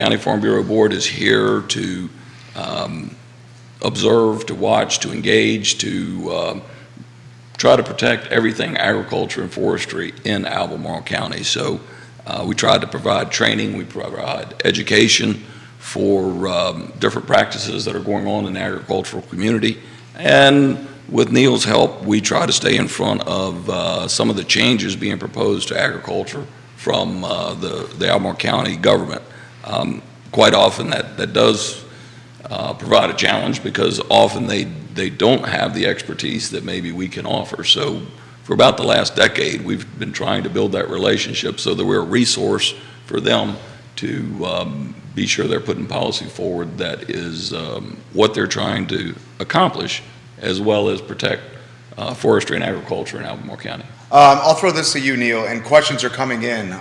County Farm Bureau Board is here to observe, to watch, to engage, to try to protect everything agriculture and forestry in Albemarle County. So we try to provide training, we provide education for different practices that are going on in the agricultural community. And with Neil's help, we try to stay in front of some of the changes being proposed to agriculture from the Albemarle County government. Quite often that does provide a challenge, because often they don't have the expertise that maybe we can offer. So for about the last decade, we've been trying to build that relationship so that we're a resource for them to be sure they're putting policy forward that is what they're trying to accomplish, as well as protect forestry and agriculture in Albemarle County. I'll throw this to you, Neil, and questions are coming in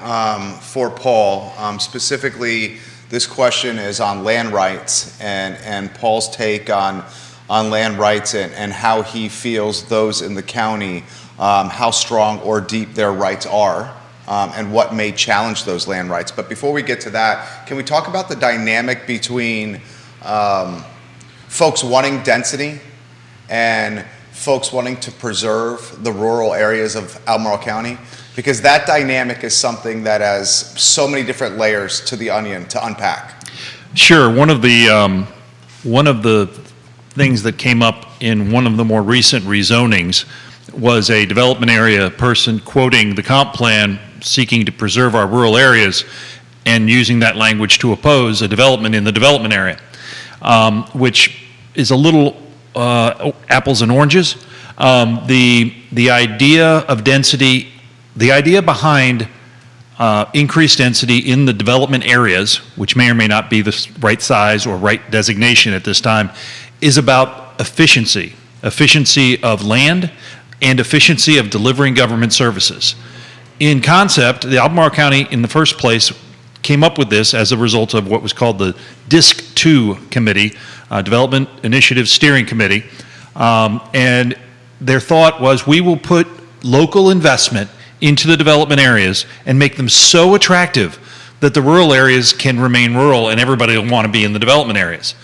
for Paul. Specifically, this question is on land rights and Paul's take on land rights and how he feels those in the county, how strong or deep their rights are, and what may challenge those land rights. But before we get to that, can we talk about the dynamic between folks wanting density and folks wanting to preserve the rural areas of Albemarle County? Because that dynamic is something that has so many different layers to the onion to unpack. Sure. One of the things that came up in one of the more recent rezonings was a development area person quoting the comp plan seeking to preserve our rural areas and using that language to oppose a development in the development area, which is a little apples and oranges. The idea of density, the idea behind increased density in the development areas, which may or may not be the right size or right designation at this time, is about efficiency of land and efficiency of delivering government services. In concept, the Albemarle County in the first place came up with this as a result of what was called the DISC 2 Committee, Development Initiative Steering Committee, and their thought was, we will put local investment into the development areas and make them so attractive that the rural areas can remain rural and everybody will want to be in the development areas.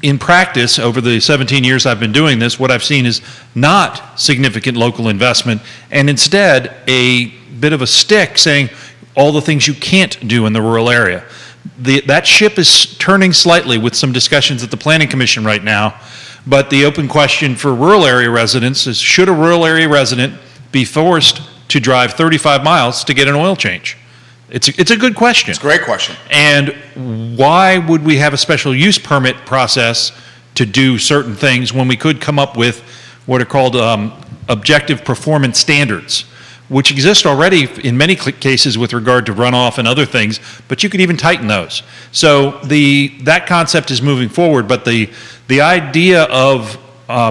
In practice, over the 17 years I've been doing this, what I've seen is not significant local investment, and instead a bit of a stick saying all the things you can't do in the rural area. That ship is turning slightly with some discussions at the Planning Commission right now, but the open question for rural area residents is, should a rural area resident be forced to drive 35 miles to get an oil change? It's a good question. It's a great question. And why would we have a special use permit process to do certain things when we could come up with what are called objective performance standards, which exist already in many cases with regard to runoff and other things, but you could even tighten those. So that concept is moving forward, but the idea of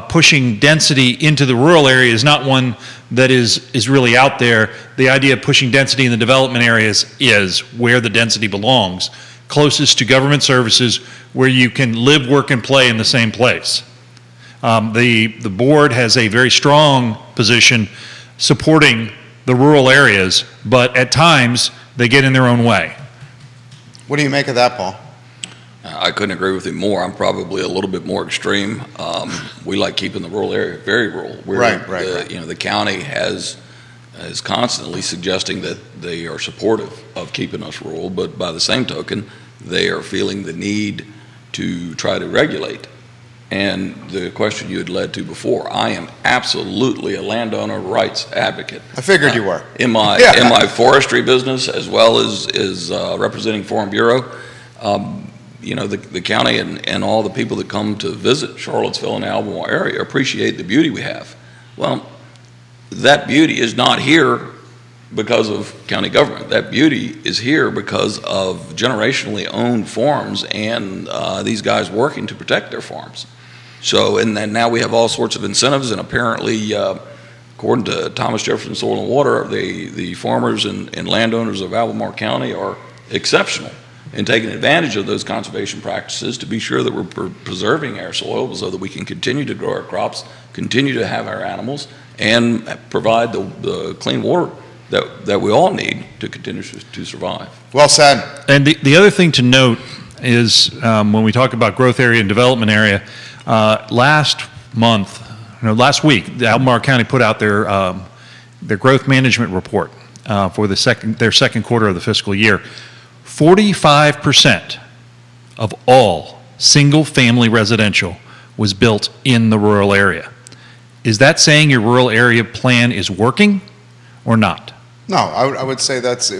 pushing density into the rural area is not one that is really out there. The idea of pushing density in the development areas is where the density belongs, closest to government services, where you can live, work, and play in the same place. The board has a very strong position supporting the rural areas, but at times they get in their own way. What do you make of that, Paul? I couldn't agree with him more. I'm probably a little bit more extreme. We like keeping the rural area very rural. Right. You know, the county is constantly suggesting that they are supportive of keeping us rural, but by the same token, they are feeling the need to try to regulate. And the question you had led to before, I am absolutely a landowner rights advocate. I figured you were. In my forestry business, as well as representing Farm Bureau, you know, the county and all the people that come to visit Charlottesville and Albemarle area appreciate the beauty we have. Well, that beauty is not here because of county government. That beauty is here because of generationally owned farms and these guys working to protect their farms. So, and then now we have all sorts of incentives, and apparently, according to Thomas Jefferson Soil and Water, the farmers and landowners of Albemarle County are exceptional in taking advantage of those conservation practices to be sure that we're preserving our soil so that we can continue to grow our crops, continue to have our animals, and provide the clean water that we all need to continue to survive. Well said. And the other thing to note is when we talk about growth area and development area, last week, the Albemarle County put out their growth management report for their second quarter of the fiscal year. 45% of all single-family residential was built in the rural area. Is that saying your rural area plan is working or not? No, I would say that's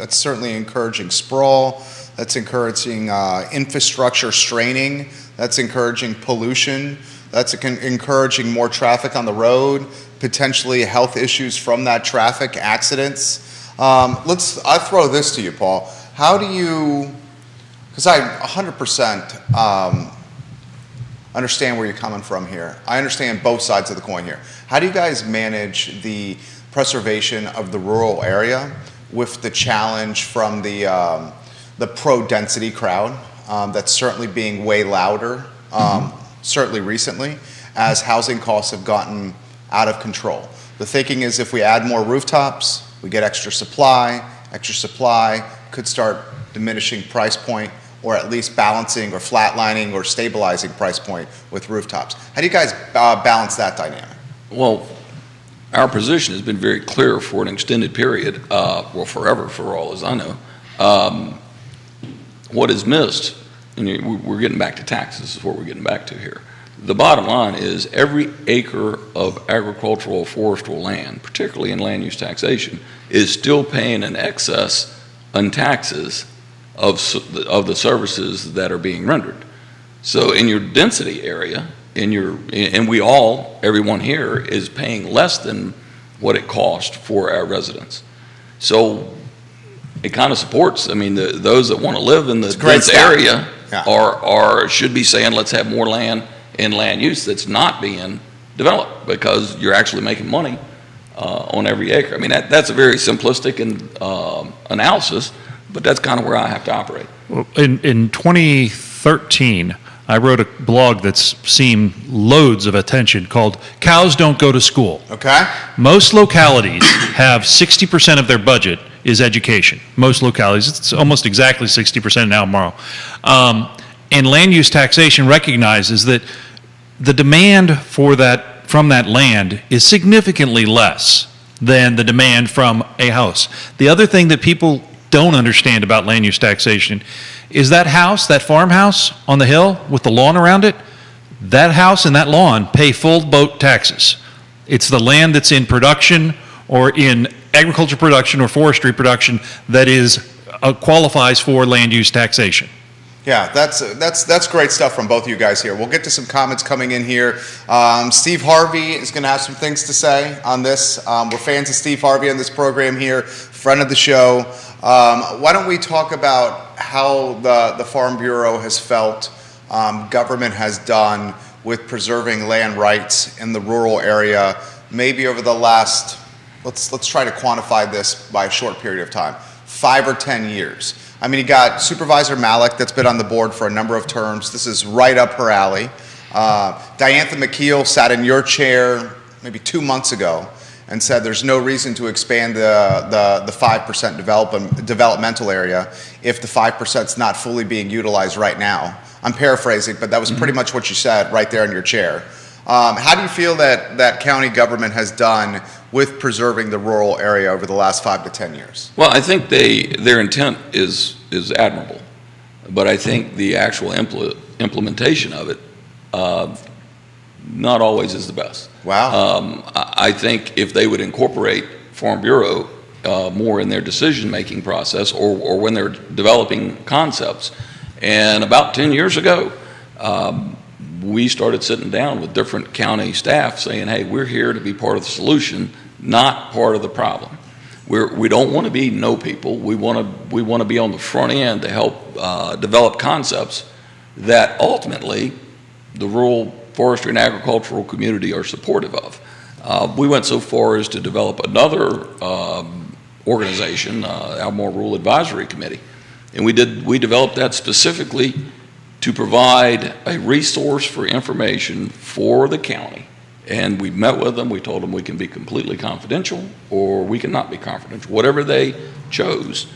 certainly encouraging sprawl. That's encouraging infrastructure straining. That's encouraging pollution. That's encouraging more traffic on the road, potentially health issues from that traffic, accidents. I throw this to you, Paul. How do you, because I 100% understand where you're coming from here. I understand both sides of the coin here. How do you guys manage the preservation of the rural area with the challenge from the pro-density crowd that's certainly being way louder, certainly recently, as housing costs have gotten out of control? The thinking is if we add more rooftops, we get extra supply could start diminishing price point, or at least balancing or flatlining or stabilizing price point with rooftops. How do you guys balance that dynamic? Well, our position has been very clear for an extended period, well, forever, for all as I know. What is missed, and we're getting back to taxes, is what we're getting back to here. The bottom line is every acre of agricultural or forestal land, particularly in land use taxation, is still paying an excess on taxes of the services that are being rendered. So in your density area, and everyone here is paying less than what it costs for our residents. So it kind of supports, those that want to live in the dense area should be saying, let's have more land in land use that's not being developed, because you're actually making money on every acre. That's a very simplistic analysis, but that's kind of where I have to operate. Well, in 2013, I wrote a blog that's seen loads of attention called Cows Don't Go to School. Okay. Most localities have 60% of their budget is education. Most localities, it's almost exactly 60% now tomorrow. And land use taxation recognizes that the demand from that land is significantly less than the demand from a house. The other thing that people don't understand about land use taxation is that house, that farmhouse on the hill with the lawn around it, that house and that lawn pay full boat taxes. It's the land that's in production or in agriculture production or forestry production that qualifies for land use taxation. Yeah, that's great stuff from both of you guys here. We'll get to some comments coming in here. Steve Harvey is going to have some things to say on this. We're fans of Steve Harvey on this program here, friend of the show. Why don't we talk about how the Farm Bureau has felt government has done with preserving land rights in the rural area, maybe over the last, let's try to quantify this by a short period of time, 5 or 10 years. You got Supervisor Malik that's been on the board for a number of terms. This is right up her alley. Diantha McKeel sat in your chair maybe 2 months ago and said there's no reason to expand the 5% developmental area if the 5% is not fully being utilized right now. I'm paraphrasing, but that was pretty much what you said right there in your chair. How do you feel that county government has done with preserving the rural area over the last 5 to 10 years? Well, I think their intent is admirable, but I think the actual implementation of it not always is the best. Wow. I think if they would incorporate Farm Bureau more in their decision-making process or when they're developing concepts, and about 10 years ago, we started sitting down with different county staff saying, hey, we're here to be part of the solution, not part of the problem. We don't want to be no people. We want to be on the front end to help develop concepts that ultimately the rural forestry and agricultural community are supportive of. We went so far as to develop another organization, Albemarle Rural Advisory Committee, and we developed that specifically to provide a resource for information for the county And we met with them, we told them we can be completely confidential, or we cannot be confidential, whatever they chose.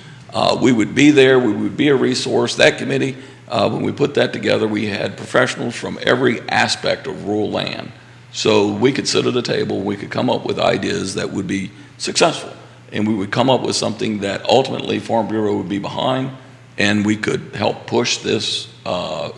We would be there, we would be a resource. That committee, when we put that together, we had professionals from every aspect of rural land. So we could sit at a table, we could come up with ideas that would be successful. And we would come up with something that ultimately Farm Bureau would be behind, and we could help push this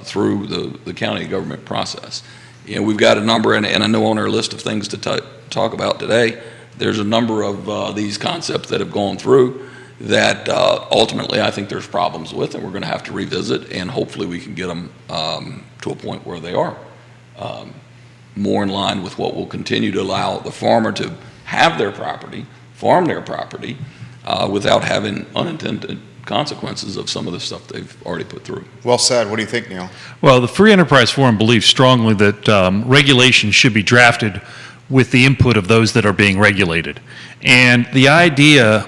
through the county government process. You know, we've got a number, and I know on our list of things to talk about today, there's a number of these concepts that have gone through that ultimately I think there's problems with, and we're going to have to revisit, and hopefully we can get them to a point where they are more in line with what will continue to allow the farmer to have their property, farm their property, without having unintended consequences of some of the stuff they've already put through. Well said. What do you think, Neil? Well, the Free Enterprise Forum believes strongly that regulations should be drafted with the input of those that are being regulated. And the idea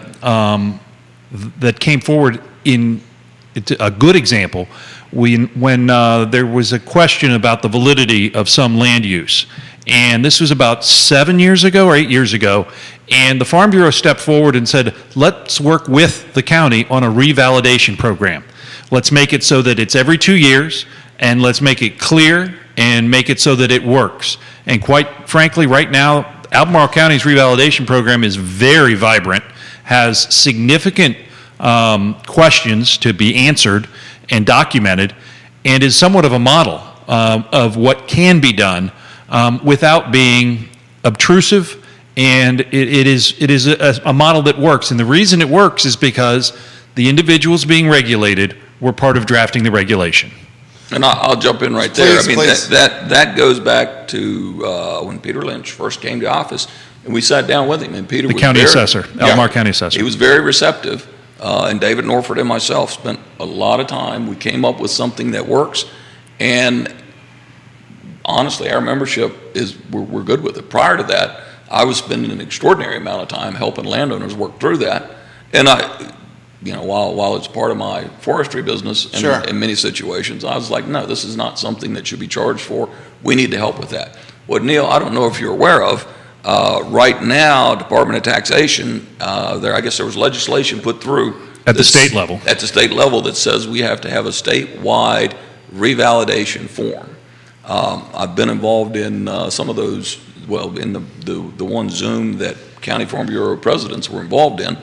that came forward it's a good example when there was a question about the validity of some land use. And this was about 7 years ago or 8 years ago. And the Farm Bureau stepped forward and said, let's work with the county on a revalidation program. Let's make it so that it's every 2 years, and let's make it clear and make it so that it works. And quite frankly, right now, Albemarle County's revalidation program is very vibrant, has significant questions to be answered and documented, and is somewhat of a model of what can be done without being obtrusive. And it is a model that works. And the reason it works is because the individuals being regulated were part of drafting the regulation. And I'll jump in right there. Please, I mean, please. that goes back to when Peter Lynch first came to office, and we sat down with him, and Peter The was county very, assessor, Albemarle County assessor. He was very receptive, and David Norford and myself spent a lot of time. We came up with something that works, and honestly, our membership we're good with it. Prior to that, I was spending an extraordinary amount of time helping landowners work through that, and while it's part of my forestry business in many situations, I was like, no, this is not something that should be charged for. We need to help with that. What, Neil, I don't know if you're aware of, right now, Department of Taxation, I guess there was legislation put through. At the state level. At the state level that says we have to have a statewide revalidation form. I've been involved in some of those, in the one Zoom that County Farm Bureau presidents were involved in,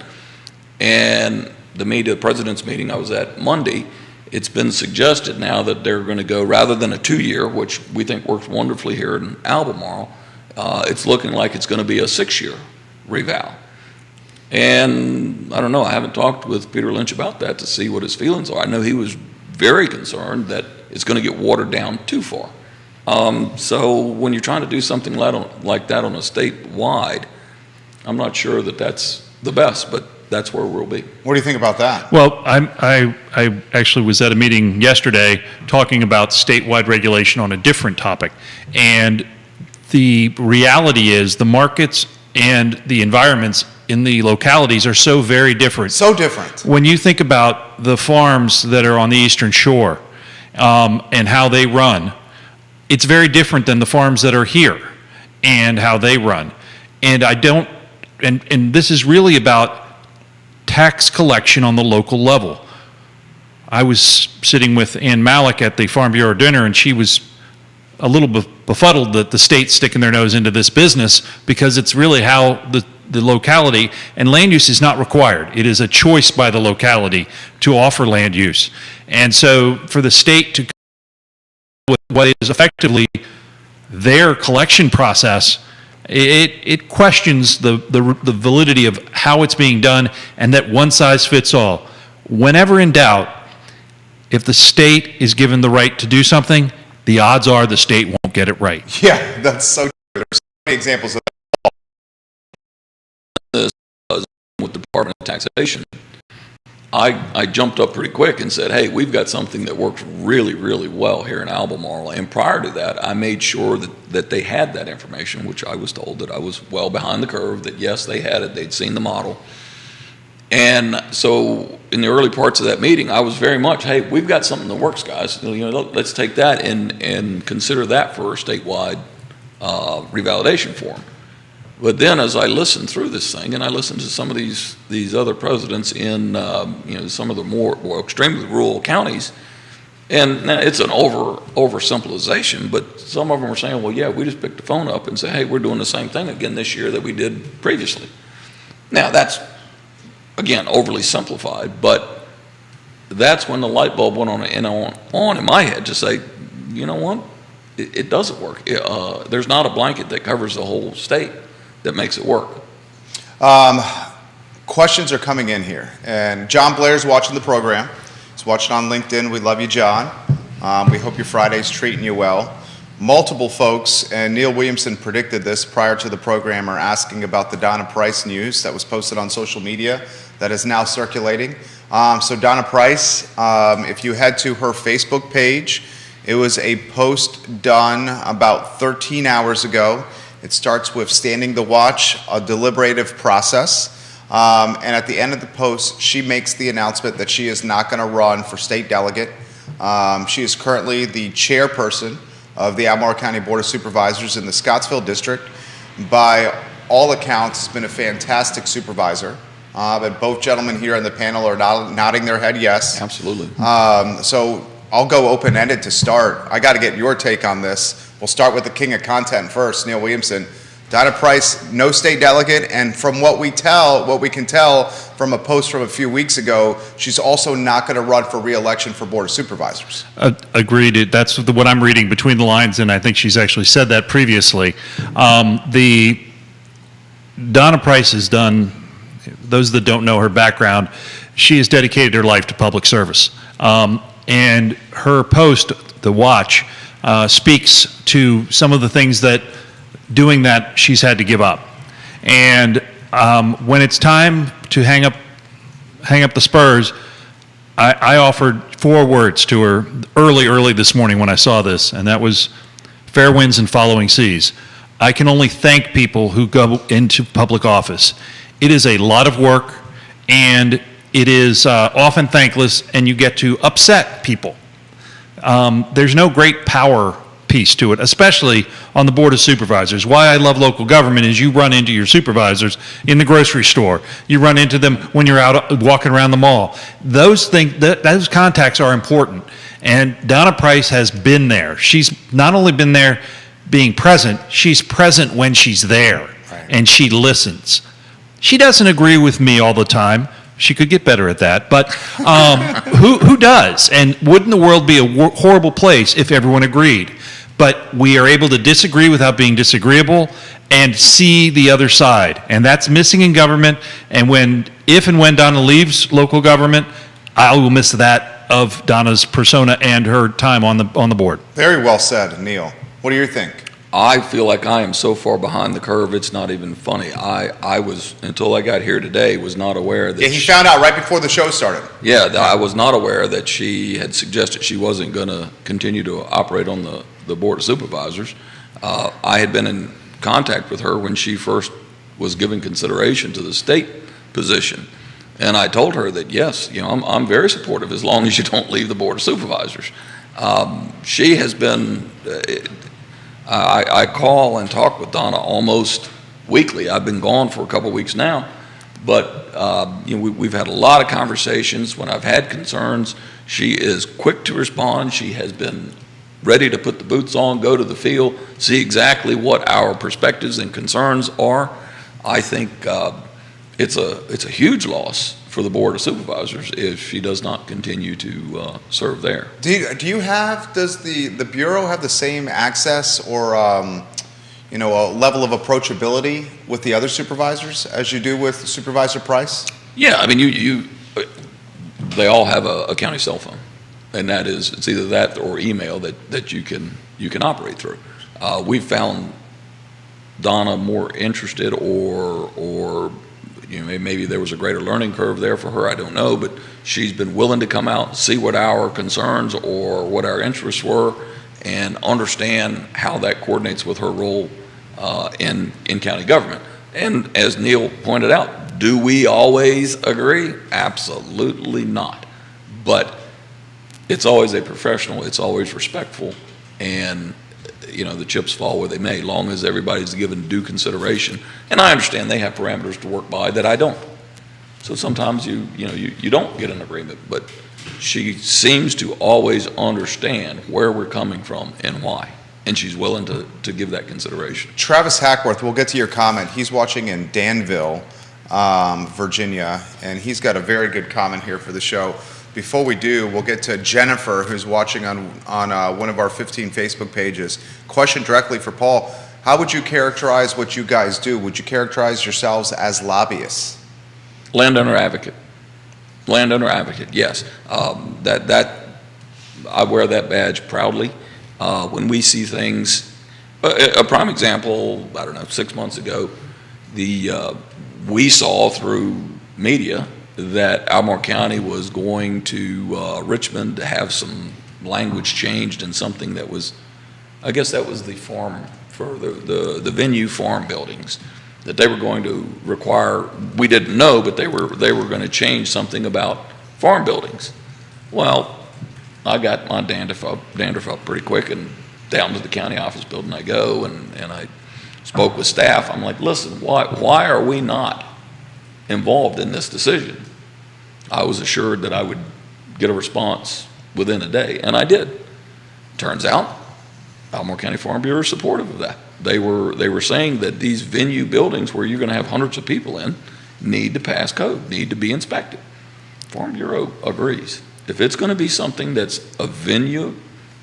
and the president's meeting I was at Monday, it's been suggested now that they're going to go, rather than a 2-year, which we think works wonderfully here in Albemarle, it's looking like it's going to be a 6-year reval. And I don't know, I haven't talked with Peter Lynch about that to see what his feelings are. I know he was very concerned that it's going to get watered down too far. So when you're trying to do something like that on a statewide, I'm not sure that that's the best, but that's where we'll be. What do you think about that? Well, I actually was at a meeting yesterday talking about statewide regulation on a different topic. And the reality is the markets and the environments in the localities are so very different. So different. When you think about the farms that are on the Eastern Shore and how they run, it's very different than the farms that are here and how they run. And and this is really about tax collection on the local level. I was sitting with Ann Malik at the Farm Bureau dinner, and she was a little befuddled that the state's sticking their nose into this business, because it's really how the locality, and land use is not required. It is a choice by the locality to offer land use. And so for the state to come with what is effectively their collection process, it questions the validity of how it's being done, and that one size fits all. Whenever in doubt, if the state is given the right to do something, the odds are the state won't get it right. Yeah, that's so true. There's so many examples of this with the Department of Taxation. I jumped up pretty quick and said, hey, we've got something that works really, really well here in Albemarle. And prior to that, I made sure that they had that information, which I was told that I was well behind the curve, that yes, they had it, they'd seen the model. And so in the early parts of that meeting, I was very much, hey, we've got something that works, guys. Let's take that and consider that for a statewide revalidation form. But then as I listened through this thing, and I listened to some of these other presidents in some of the more extremely rural counties, and now it's an oversimplification, but some of them are saying, well, yeah, we just picked the phone up and say, hey, we're doing the same thing again this year that we did previously. Now that's, again, overly simplified, but that's when the light bulb went on in my head to say, you know what, it doesn't work. There's not a blanket that covers the whole state that makes it work. Questions are coming in here, and John Blair's watching the program. He's watching on LinkedIn. We love you, John. We hope your Friday's treating you well. Multiple folks, and Neil Williamson predicted this prior to the program, are asking about the Donna Price news that was posted on social media that is now circulating. So Donna Price, if you head to her Facebook page, it was a post done about 13 hours ago. It starts with standing the watch, a deliberative process. And at the end of the post, she makes the announcement that she is not going to run for state delegate. She is currently the chairperson of the Albemarle County Board of Supervisors in the Scottsville District. By all accounts, has been a fantastic supervisor. But both gentlemen here on the panel are nodding their head yes. Absolutely. So I'll go open-ended to start. I got to get your take on this. We'll start with the king of content first, Neil Williamson. Donna Price, no state delegate, and from what we can tell from a post from a few weeks ago, she's also not going to run for re-election for Board of Supervisors. Agreed. That's what I'm reading between the lines, and I think she's actually said that previously. The Donna Price has done, those that don't know her background, she has dedicated her life to public service. And her post, The Watch, speaks to some of the things that doing that she's had to give up. And when it's time to hang up the spurs, I offered 4 words to her early this morning when I saw this, and that was fair winds and following seas. I can only thank people who go into public office. It is a lot of work, and it is often thankless, and you get to upset people. There's no great power piece to it, especially on the Board of Supervisors. Why I love local government is you run into your supervisors in the grocery store. You run into them when you're out walking around the mall. Those contacts are important. And Donna Price has been there. She's not only been there being present, she's present when she's there. Right. And she listens. She doesn't agree with me all the time. She could get better at that, but who does? And wouldn't the world be a horrible place if everyone agreed? But we are able to disagree without being disagreeable and see the other side. And that's missing in government. And if and when Donna leaves local government, I will miss that of Donna's persona and her time on the board. Very well said, Neil. What do you think? I feel like I am so far behind the curve, it's not even funny. I was, until I got here today, was not aware that... Yeah, he found out right before the show started. Yeah, I was not aware that she had suggested she wasn't going to continue to operate on the Board of Supervisors. I had been in contact with her when she first was giving consideration to the state position. And I told her that, yes, I'm very supportive as long as you don't leave the Board of Supervisors. She has been... I call and talk with Donna almost weekly. I've been gone for a couple of weeks now, but we've had a lot of conversations. When I've had concerns, she is quick to respond. She has been ready to put the boots on, go to the field, see exactly what our perspectives and concerns are. I think it's a huge loss for the Board of Supervisors if she does not continue to serve there. Does the Bureau have the same access or a level of approachability with the other supervisors as you do with Supervisor Price? Yeah, I mean, they all have a county cell phone, and it's either that or email that you can operate through. We've found Donna more interested or maybe there was a greater learning curve there for her, I don't know, but she's been willing to come out and see what our concerns or what our interests were and understand how that coordinates with her role in county government. And as Neil pointed out, do we always agree? Absolutely not. But it's always a professional, it's always respectful, and the chips fall where they may, long as everybody's given due consideration. And I understand they have parameters to work by that I don't. So sometimes you don't get an agreement, but she seems to always understand where we're coming from and why, and she's willing to give that consideration. Travis Hackworth, we'll get to your comment. He's watching in Danville, Virginia, and he's got a very good comment here for the show. Before we do, we'll get to Jennifer, who's watching on one of our 15 Facebook pages. Question directly for Paul. How would you characterize what you guys do? Would you characterize yourselves as lobbyists? Landowner advocate. Landowner advocate, yes. That I wear that badge proudly. When we see things, a prime example, I don't know, 6 months ago, we saw through media that Albemarle County was going to Richmond to have some language changed in something that was, I guess that was the farm, for the venue farm buildings, that they were going to require, we didn't know, but they were going to change something about farm buildings. Well, I got my dandruff up pretty quick, and down to the county office building I go, and I spoke with staff. I'm like, listen, why are we not involved in this decision? I was assured that I would get a response within a day, and I did. Turns out, Albemarle County Farm Bureau is supportive of that. They were saying that these venue buildings where you're going to have hundreds of people in need to pass code, need to be inspected. Farm Bureau agrees. If it's going to be something that's a venue,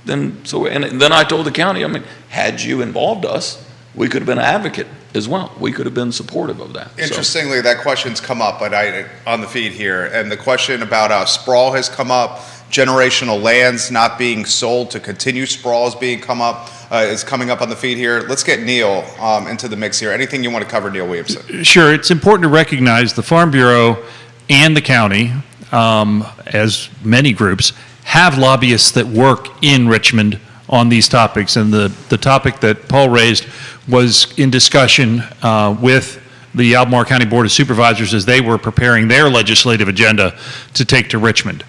then I told the county, had you involved us, we could have been an advocate as well. We could have been supportive of that. Interestingly, that question's come up, but on the feed here, and the question about sprawl has come up. Generational lands not being sold to continue sprawl is coming up on the feed here. Let's get Neil into the mix here. Anything you want to cover, Neil Williamson? Sure. It's important to recognize the Farm Bureau and the county, as many groups, have lobbyists that work in Richmond on these topics. And the topic that Paul raised was in discussion with the Albemarle County Board of Supervisors as they were preparing their legislative agenda to take to Richmond.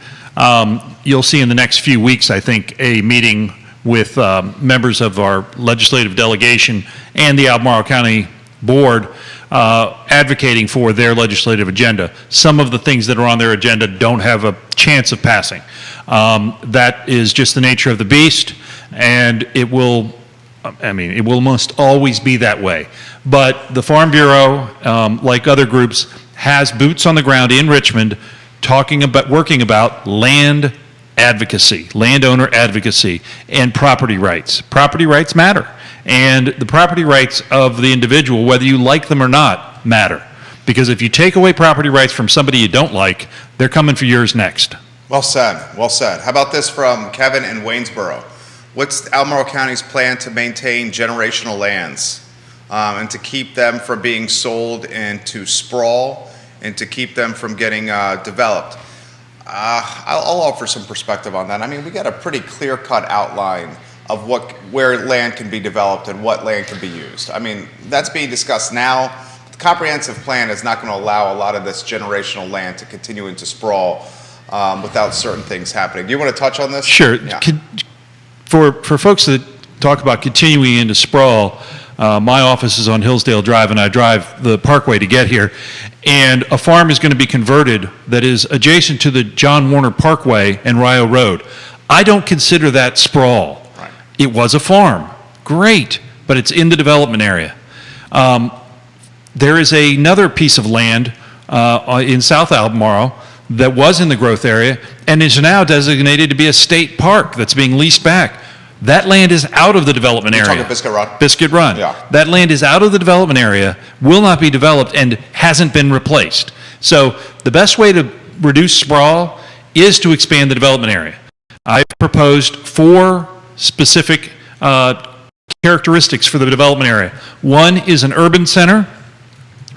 You'll see in the next few weeks, I think, a meeting with members of our legislative delegation and the Albemarle County Board advocating for their legislative agenda. Some of the things that are on their agenda don't have a chance of passing. That is just the nature of the beast, and it will must always be that way. But the Farm Bureau, like other groups, has boots on the ground in Richmond working about land advocacy, landowner advocacy, and property rights. Property rights matter. And the property rights of the individual, whether you like them or not, matter. Because if you take away property rights from somebody you don't like, they're coming for yours next. Well said, well said. How about this from Kevin in Waynesboro? What's Albemarle County's plan to maintain generational lands and to keep them from being sold into sprawl and to keep them from getting developed? I'll offer some perspective on that. We got a pretty clear-cut outline of where land can be developed and what land can be used. That's being discussed now. The comprehensive plan is not going to allow a lot of this generational land to continue into sprawl without certain things happening. Do you want to touch on this? Sure. Yeah. For folks that talk about continuing into sprawl, my office is on Hillsdale Drive, and I drive the Parkway to get here. And a farm is going to be converted that is adjacent to the John Warner Parkway and Rio Road. I don't consider that sprawl. Right. It was a farm. Great. But it's in the development area. There is another piece of land in South Albemarle that was in the growth area and is now designated to be a state park that's being leased back. That land is out of the development area. You're talking Biscuit Run? Biscuit Run. Yeah. That land is out of the development area, will not be developed, and hasn't been replaced. So the best way to reduce sprawl is to expand the development area. I've proposed 4 specific characteristics for the development area. One is an urban center,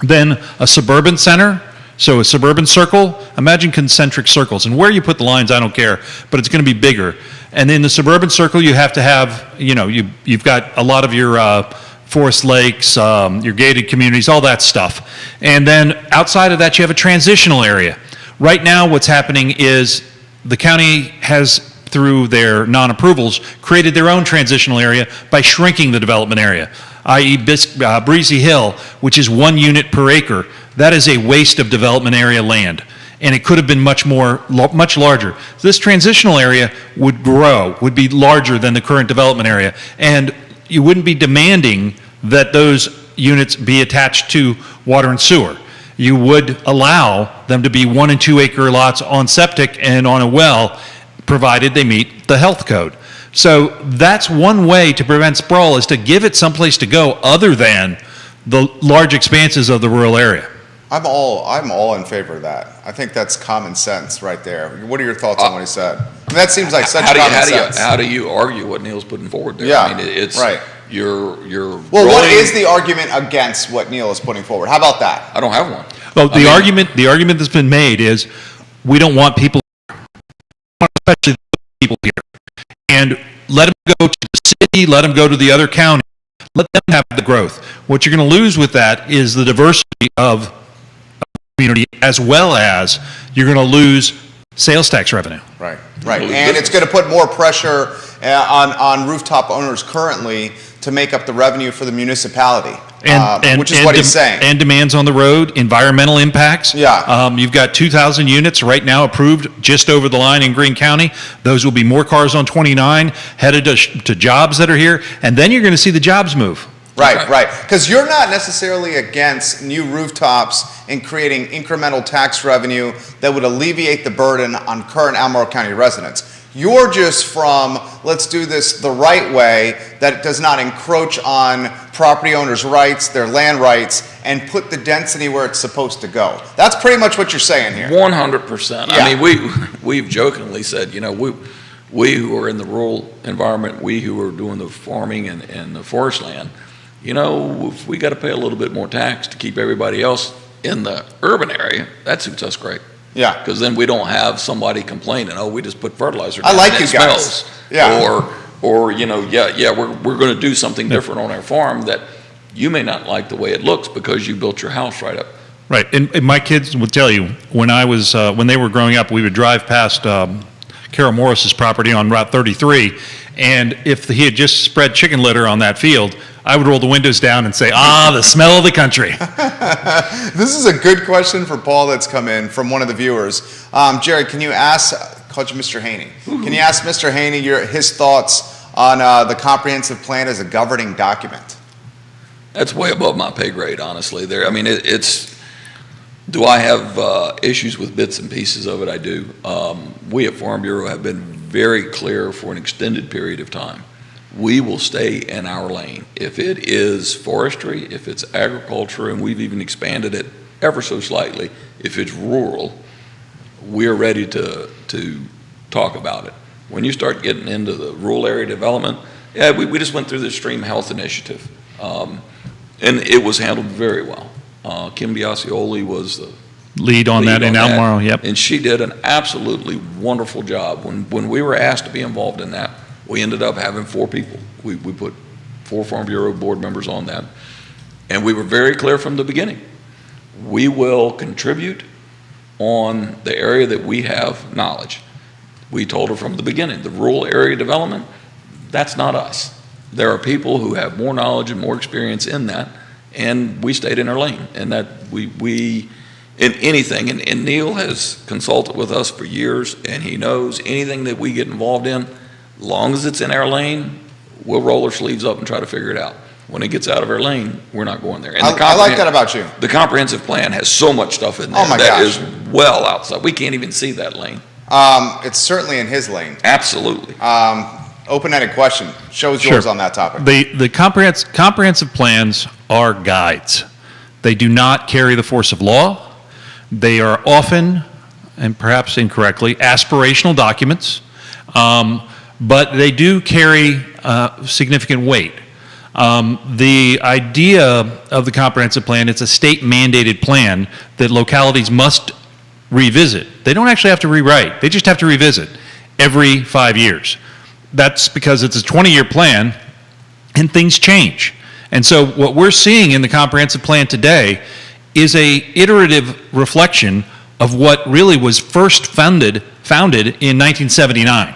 then a suburban center. So a suburban circle, imagine concentric circles. And where you put the lines, I don't care, but it's going to be bigger. And in the suburban circle, you have to have, you've got a lot of your forest lakes, your gated communities, all that stuff. And then outside of that, you have a transitional area. Right now, what's happening is the county has through their non-approvals, created their own transitional area by shrinking the development area, i.e. Breezy Hill, which is 1 unit per acre. That is a waste of development area land, and it could have been much larger. This transitional area would grow, would be larger than the current development area, and you wouldn't be demanding that those units be attached to water and sewer. You would allow them to be 1 and 2 acre lots on septic and on a well, provided they meet the health code. So that's one way to prevent sprawl, is to give it someplace to go other than the large expanses of the rural area. I'm all in favor of that. I think that's common sense right there. What are your thoughts on what he said? I mean, that seems like such common sense. How do you argue what Neil's putting forward there? Yeah, I mean, it's right. You're Well, what is the argument against what Neil is putting forward? How about that? I don't have one. Well, the argument that's been made is we don't want people, especially people here, and let them go to the city, let them go to the other county, let them have the growth. What you're going to lose with that is the diversity of community, as well as you're going to lose sales tax revenue. Right. And it's going to put more pressure on rooftop owners currently to make up the revenue for the municipality, which is what he's saying. And demands on the road, environmental impacts. Yeah. You've got 2,000 units right now approved just over the line in Greene County. Those will be more cars on 29 headed to jobs that are here, and then you're going to see the jobs move. Right. Because you're not necessarily against new rooftops and creating incremental tax revenue that would alleviate the burden on current Albemarle County residents. You're just from, let's do this the right way, that does not encroach on property owners' rights, their land rights, and put the density where it's supposed to go. That's pretty much what you're saying here. 100%. Yeah. I mean, we've jokingly said, we who are in the rural environment, we who are doing the farming and the forest land, if we got to pay a little bit more tax to keep everybody else in the urban area, that suits us great. Yeah. Because then we don't have somebody complaining, we just put fertilizer down I like and you it guys. smells. Yeah. Or we're going to do something different on our farm that you may not like the way it looks because you built your house right up. Right, and my kids would tell you, when they were growing up, we would drive past Carol Morris's property on Route 33, and if he had just spread chicken litter on that field, I would roll the windows down and say, the smell of the country. This is a good question for Paul that's come in from one of the viewers. Jerry, can you ask, I called you Mr. Haney. Can you ask Mr. Haney his thoughts on the comprehensive plan as a governing document? That's way above my pay grade, honestly. Do I have issues with bits and pieces of it? I do. We at Farm Bureau have been very clear for an extended period of time. We will stay in our lane. If it is forestry, if it's agriculture, and we've even expanded it ever so slightly, if it's rural, we're ready to talk about it. When you start getting into the rural area development, we just went through the Stream Health Initiative, and it was handled very well. Kim Biasioli was the lead on that in Albemarle, yep. And she did an absolutely wonderful job. When we were asked to be involved in that, we ended up having 4 people. We put 4 Farm Bureau board members on that. And we were very clear from the beginning. We will contribute on the area that we have knowledge. We told her from the beginning, the rural area development, that's not us. There are people who have more knowledge and more experience in that, and we stayed in our lane. And that we in anything, and Neil has consulted with us for years, and he knows anything that we get involved in, long as it's in our lane, we'll roll our sleeves up and try to figure it out. When it gets out of our lane, we're not going there. And I like that about you. The comprehensive plan has so much stuff in there Oh my that gosh. is well outside. We can't even see that lane. It's certainly in his lane. Absolutely. Open-ended question. Shows Sure. yours on that topic. The comprehensive plans are guides. They do not carry the force of law. They are often, and perhaps incorrectly, aspirational documents, but they do carry significant weight. The idea of the comprehensive plan, it's a state-mandated plan that localities must revisit. They don't actually have to rewrite. They just have to revisit every 5 years. That's because it's a 20-year plan, and things change. And so what we're seeing in the comprehensive plan today is a iterative reflection of what really was first founded in 1979.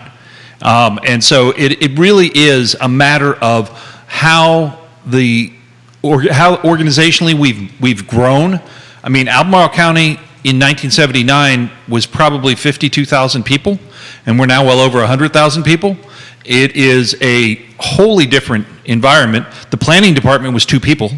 And so it really is a matter of how how organizationally we've grown. I mean, Albemarle County in 1979 was probably 52,000 people, and we're now well over 100,000 people. It is a wholly different environment. The planning department was 2 people,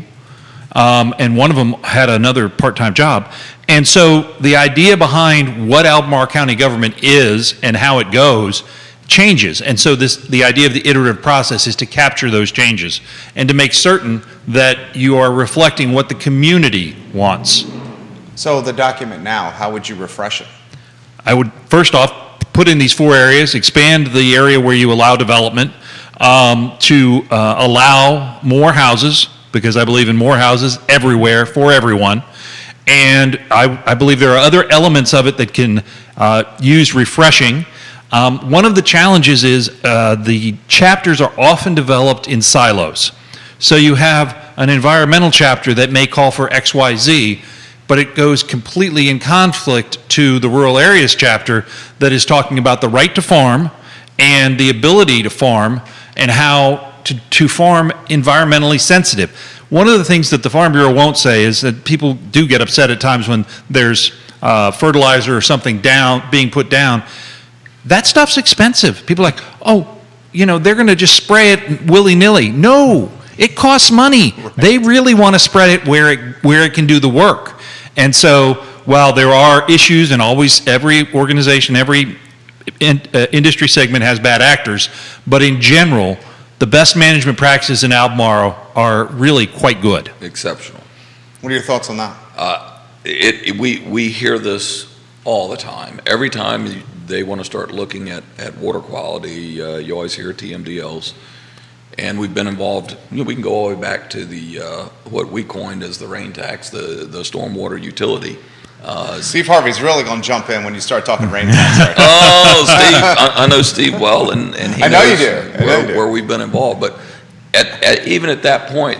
and one of them had another part-time job. And so the idea behind what Albemarle County government is and how it goes changes. And so the idea of the iterative process is to capture those changes and to make certain that you are reflecting what the community wants. So the document now, how would you refresh it? I would first off put in these 4 areas, expand the area where you allow development to allow more houses, because I believe in more houses everywhere for everyone. And I believe there are other elements of it that can use refreshing. One of the challenges is the chapters are often developed in silos. So you have an environmental chapter that may call for XYZ, but it goes completely in conflict to the rural areas chapter that is talking about the right to farm and the ability to farm and how to farm environmentally sensitive. One of the things that the Farm Bureau won't say is that people do get upset at times when there's fertilizer or something being put down. That stuff's expensive. People are like, oh, they're going to just spray it willy-nilly. No, it costs money. Right. They really want to spread it where it can do the work. And so while there are issues, and always every organization, every industry segment has bad actors, but in general, the best management practices in Albemarle are really quite good. Exceptional. What are your thoughts on that? We hear this all the time. Every time they want to start looking at water quality, you always hear TMDLs. And we've been involved, we can go all the way back to the what we coined as the rain tax, the stormwater utility. Steve Harvey's really going to jump in when you start talking rain tax. Right? Oh, Steve, I know Steve well, and he I know knows you do. where we've been involved. But even at that point,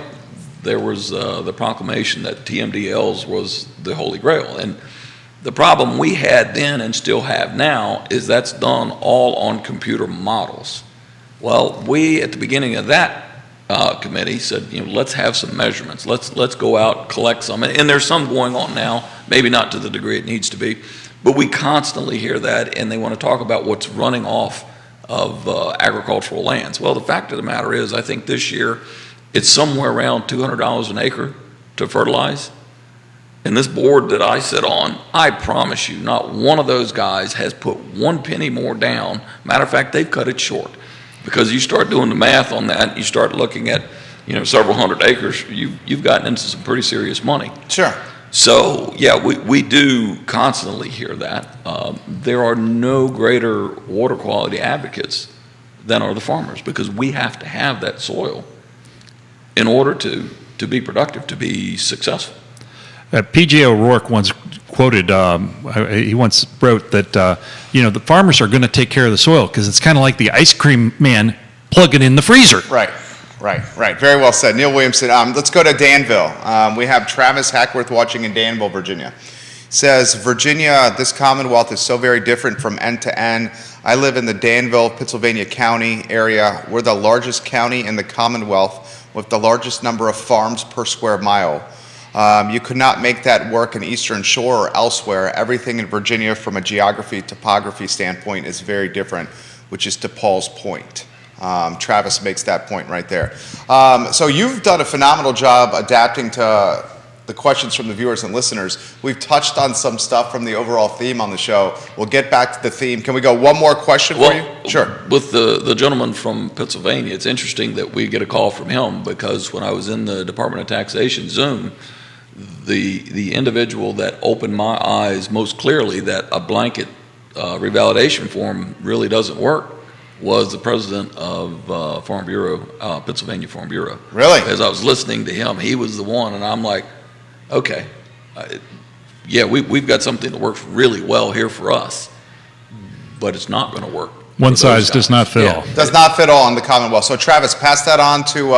there was the proclamation that TMDLs was the Holy Grail. And the problem we had then and still have now is that's done all on computer models. Well, we, at the beginning of that committee, said, let's have some measurements. Let's go out, collect some. And there's some going on now, maybe not to the degree it needs to be, but we constantly hear that, and they want to talk about what's running off of agricultural lands. Well, the fact of the matter is, I think this year it's somewhere around $200 an acre to fertilize. And this board that I sit on, I promise you, not one of those guys has put 1 penny more down. Matter of fact, they've cut it short. Because you start doing the math on that, you start looking at, several hundred acres, you've gotten into some pretty serious money. Sure. So, yeah, we do constantly hear that. There are no greater water quality advocates than are the farmers, because we have to have that soil in order to be productive, to be successful. P.J. O'Rourke once quoted, he once wrote that, the farmers are going to take care of the soil because it's kind of like the ice cream man plugging in the freezer. Right. Very well said. Neil Williamson. Let's go to Danville. We have Travis Hackworth watching in Danville, Virginia. Says, Virginia, this Commonwealth is so very different from end to end. I live in the Danville, Pennsylvania County area. We're the largest county in the Commonwealth with the largest number of farms per square mile. You could not make that work in Eastern Shore or elsewhere. Everything in Virginia from a geography, topography standpoint is very different, which is to Paul's point. Travis makes that point right there. So you've done a phenomenal job adapting to the questions from the viewers and listeners. We've touched on some stuff from the overall theme on the show. We'll get back to the theme. Can we go one more question for you? Sure. With the gentleman from Pennsylvania, it's interesting that we get a call from him, because when I was in the Department of Taxation Zoom, the individual that opened my eyes most clearly that a blanket revalidation form really doesn't work was the president of Farm Bureau, Pennsylvania Farm Bureau. Really? As I was listening to him, he was the one, and I'm like, okay, we've got something that works really well here for us, but it's not going to work. One size does not fit all. Does not fit all in the Commonwealth. So Travis, pass that on to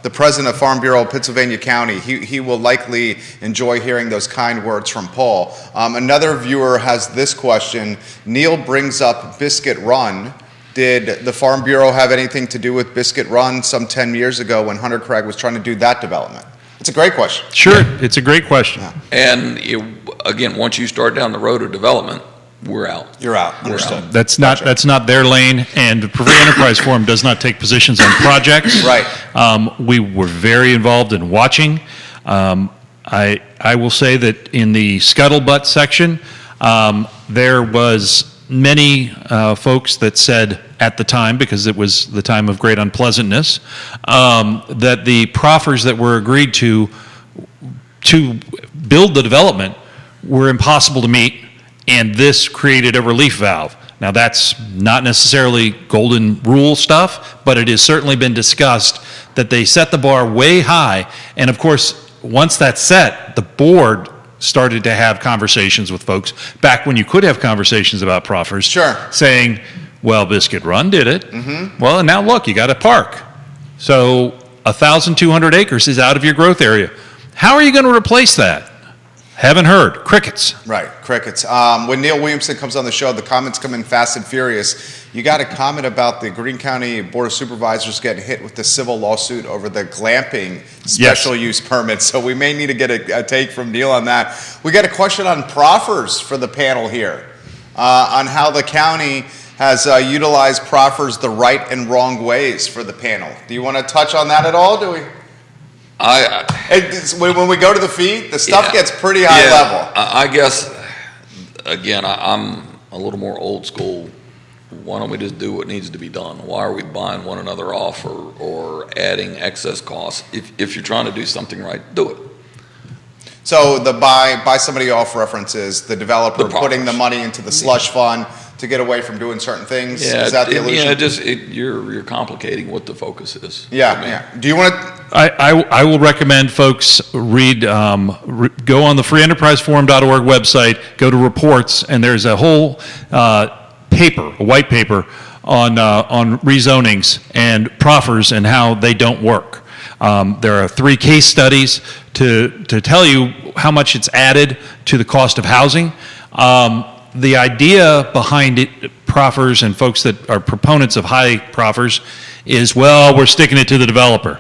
the president of Farm Bureau of Pennsylvania County. He will likely enjoy hearing those kind words from Paul. Another viewer has this question. Neil brings up Biscuit Run. Did the Farm Bureau have anything to do with Biscuit Run some 10 years ago when Hunter Craig was trying to do that development? It's a great question. Sure, it's a great question. And again, once you start down the road of development, we're out. You're out. Understood. That's not their lane, and the Free Enterprise Forum does not take positions on projects. Right. We were very involved in watching. I will say that in the scuttlebutt section, there was many folks that said at the time, because it was the time of great unpleasantness, that the proffers that were agreed to build the development were impossible to meet, and this created a relief valve. Now, that's not necessarily golden rule stuff, but it has certainly been discussed that they set the bar way high, and of course, once that's set, the board started to have conversations with folks back when you could have conversations about proffers. Sure. Saying, well, Biscuit Run did it. Well, and now look, you got a park. So 1,200 acres is out of your growth area. How are you going to replace that? Haven't heard. Crickets. Right, crickets. When Neil Williamson comes on the show, the comments come in fast and furious. You got a comment about the Greene County Board of Supervisors getting hit with the civil lawsuit over the glamping special use permit. So we may need to get a take from Neil on that. We got a question on proffers for the panel here, on how the county has utilized proffers the right and wrong ways for the panel. Do you want to touch on that at all? Do we? When we go to the feed, the stuff gets pretty high level. I guess, again, I'm a little more old school. Why don't we just do what needs to be done? Why are we buying one another off or adding excess costs? If you're trying to do something right, do it. So the buy somebody off reference is the developer putting the money into the slush fund to get away from doing certain things. Yeah, is that the illusion? You're complicating what the focus is. Yeah. Do you want to? I will recommend folks go on the freeenterpriseforum.org website, go to reports, and there's a whole a white paper on rezonings and proffers and how they don't work. There are 3 case studies to tell you how much it's added to the cost of housing. The idea behind it, proffers and folks that are proponents of high proffers, is, well, we're sticking it to the developer.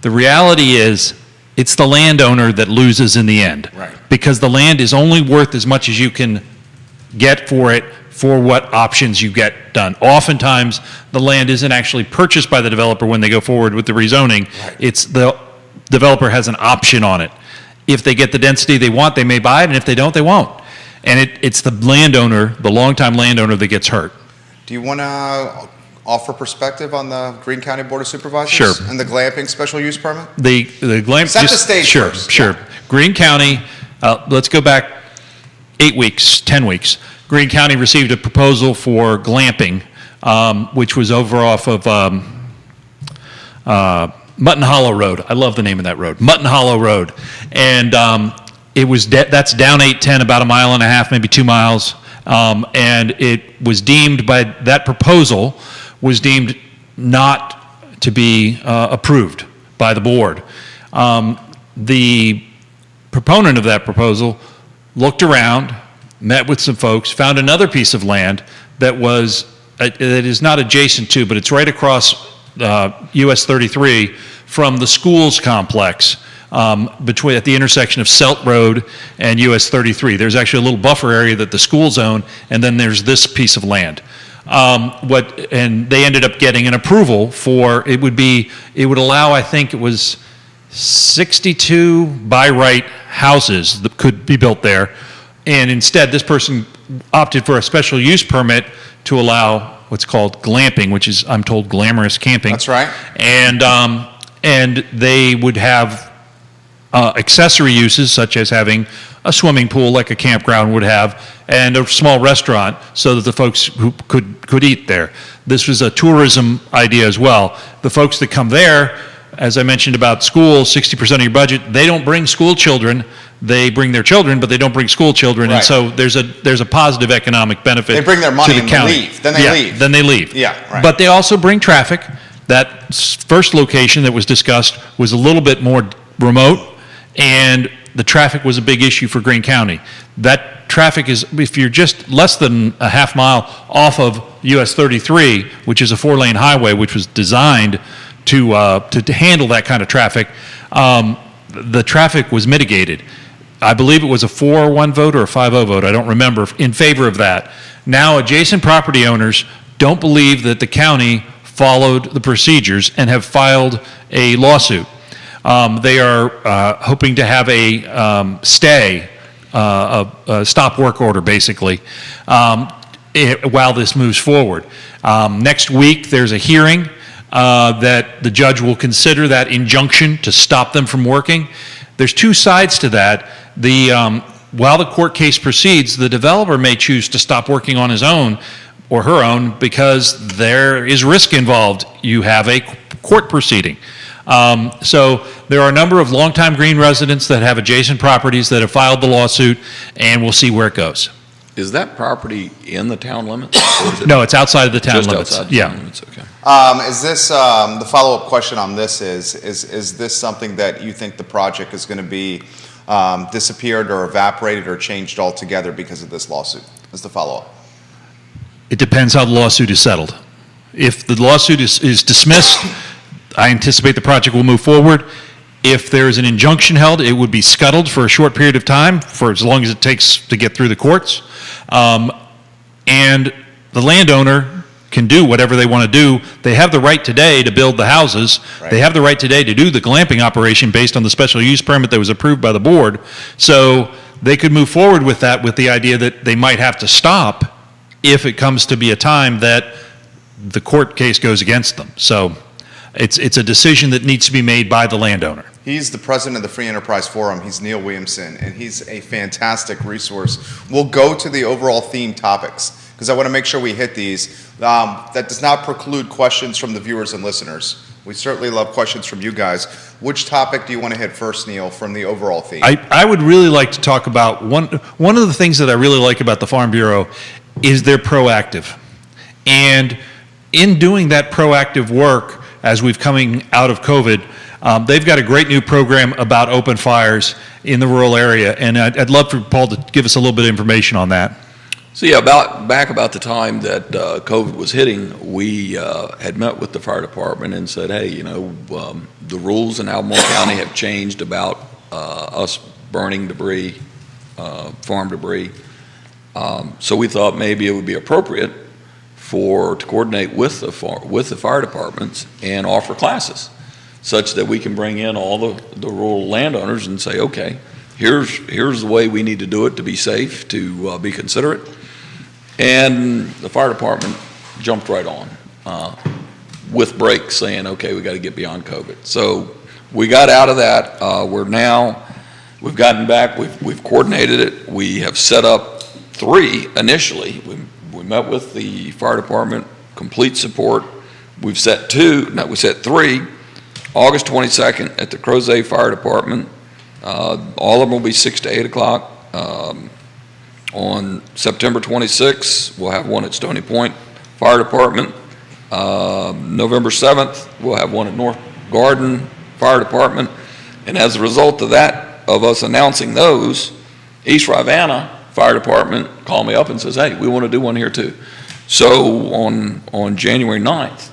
The reality is, it's the landowner that loses in the end. Right. Because the land is only worth as much as you can get for it for what options you get done. Oftentimes, the land isn't actually purchased by the developer when they go forward with the rezoning. Right. It's the developer has an option on it. If they get the density they want, they may buy it, and if they don't, they won't. And it's the landowner, the longtime landowner, that gets hurt. Do you want to offer perspective on the Greene County Board of Supervisors? Sure. And the glamping special use permit? The glamp. Set the stage Sure, first. sure. Yeah. Greene County, let's go back 8 weeks, 10 weeks. Greene County received a proposal for glamping, which was over off of Mutton Hollow Road. I love the name of that road, Mutton Hollow Road. And it was that's down 810, about 1.5 miles, maybe 2 miles. And it was deemed by that proposal was deemed not to be approved by the board. The proponent of that proposal looked around, met with some folks, found another piece of land that is not adjacent to, but it's right across US 33 from the schools complex at the intersection of Selt Road and US 33. There's actually a little buffer area that the schools own, and then there's this piece of land. And they ended up getting an approval for, it would allow, I think it was 62 by right houses that could be built there. And instead, this person opted for a special use permit to allow what's called glamping, which is, I'm told, glamorous camping. That's right. And they would have accessory uses, such as having a swimming pool like a campground would have, and a small restaurant so that the folks who could eat there. This was a tourism idea as well. The folks that come there, as I mentioned about schools, 60% of your budget, they don't bring school children. They bring their children, but they don't bring school children, Right. and so there's a positive economic benefit. They bring their money to the and county. leave. Then they leave. Then they leave. Yeah, right. But they also bring traffic. That first location that was discussed was a little bit more remote, and the traffic was a big issue for Greene County. That traffic is, if you're just less than a half mile off of US 33, which is a 4-lane highway, which was designed to handle that kind of traffic, the traffic was mitigated. I believe it was a 4-1 vote or a 5-0 vote, I don't remember, in favor of that. Now adjacent property owners don't believe that the county followed the procedures and have filed a lawsuit. They are hoping to have a stay, a stop work order, basically, while this moves forward. Next week, there's a hearing that the judge will consider that injunction to stop them from working. There's two sides to that. While the court case proceeds, the developer may choose to stop working on his own or her own because there is risk involved. You have a court proceeding. So there are a number of longtime Greene residents that have adjacent properties that have filed the lawsuit, and we'll see where it goes. Is that property in the town limits? Or is it No, it's outside of the town just limits. outside the Yeah. town limits? Okay. Is this, the follow-up question on this is this something that you think the project is going to be disappeared or evaporated or changed altogether because of this lawsuit? Is the follow-up. It depends how the lawsuit is settled. If the lawsuit is dismissed, I anticipate the project will move forward. If there is an injunction held, it would be scuttled for a short period of time, for as long as it takes to get through the courts. And the landowner can do whatever they want to do. They have the right today to build the houses. Right. They have the right today to do the glamping operation based on the special use permit that was approved by the board. So they could move forward with that with the idea that they might have to stop if it comes to be a time that the court case goes against them. So it's a decision that needs to be made by the landowner. He's the president of the Free Enterprise Forum. He's Neil Williamson, and he's a fantastic resource. We'll go to the overall theme topics because I want to make sure we hit these. That does not preclude questions from the viewers and listeners. We certainly love questions from you guys. Which topic do you want to hit first, Neil, from the overall theme? I would really like to talk about one of the things that I really like about the Farm Bureau is they're proactive. And in doing that proactive work, as we've coming out of COVID, they've got a great new program about open fires in the rural area, and I'd love for Paul to give us a little bit of information on that. So yeah, back about the time that COVID was hitting, we had met with the fire department and said, hey, the rules in Albemarle County have changed about us burning debris, farm debris. So we thought maybe it would be appropriate to coordinate with the fire departments and offer classes, such that we can bring in all the rural landowners and say, okay, here's the way we need to do it to be safe, to be considerate. And the fire department jumped right on with brakes, saying, okay, we got to get beyond COVID. So we got out of that. We've gotten back, we've coordinated it. We have set up 3 initially. We met with the fire department, complete support. We set 3, August 22nd at the Crozet Fire Department. All of them will be 6 to 8 o'clock. On September 26th, we'll have one at Stony Point Fire Department. November 7th, we'll have one at North Garden Fire Department. And as a result of that, of us announcing those, East Rivanna Fire Department called me up and says, hey, we want to do one here too. So on January 9th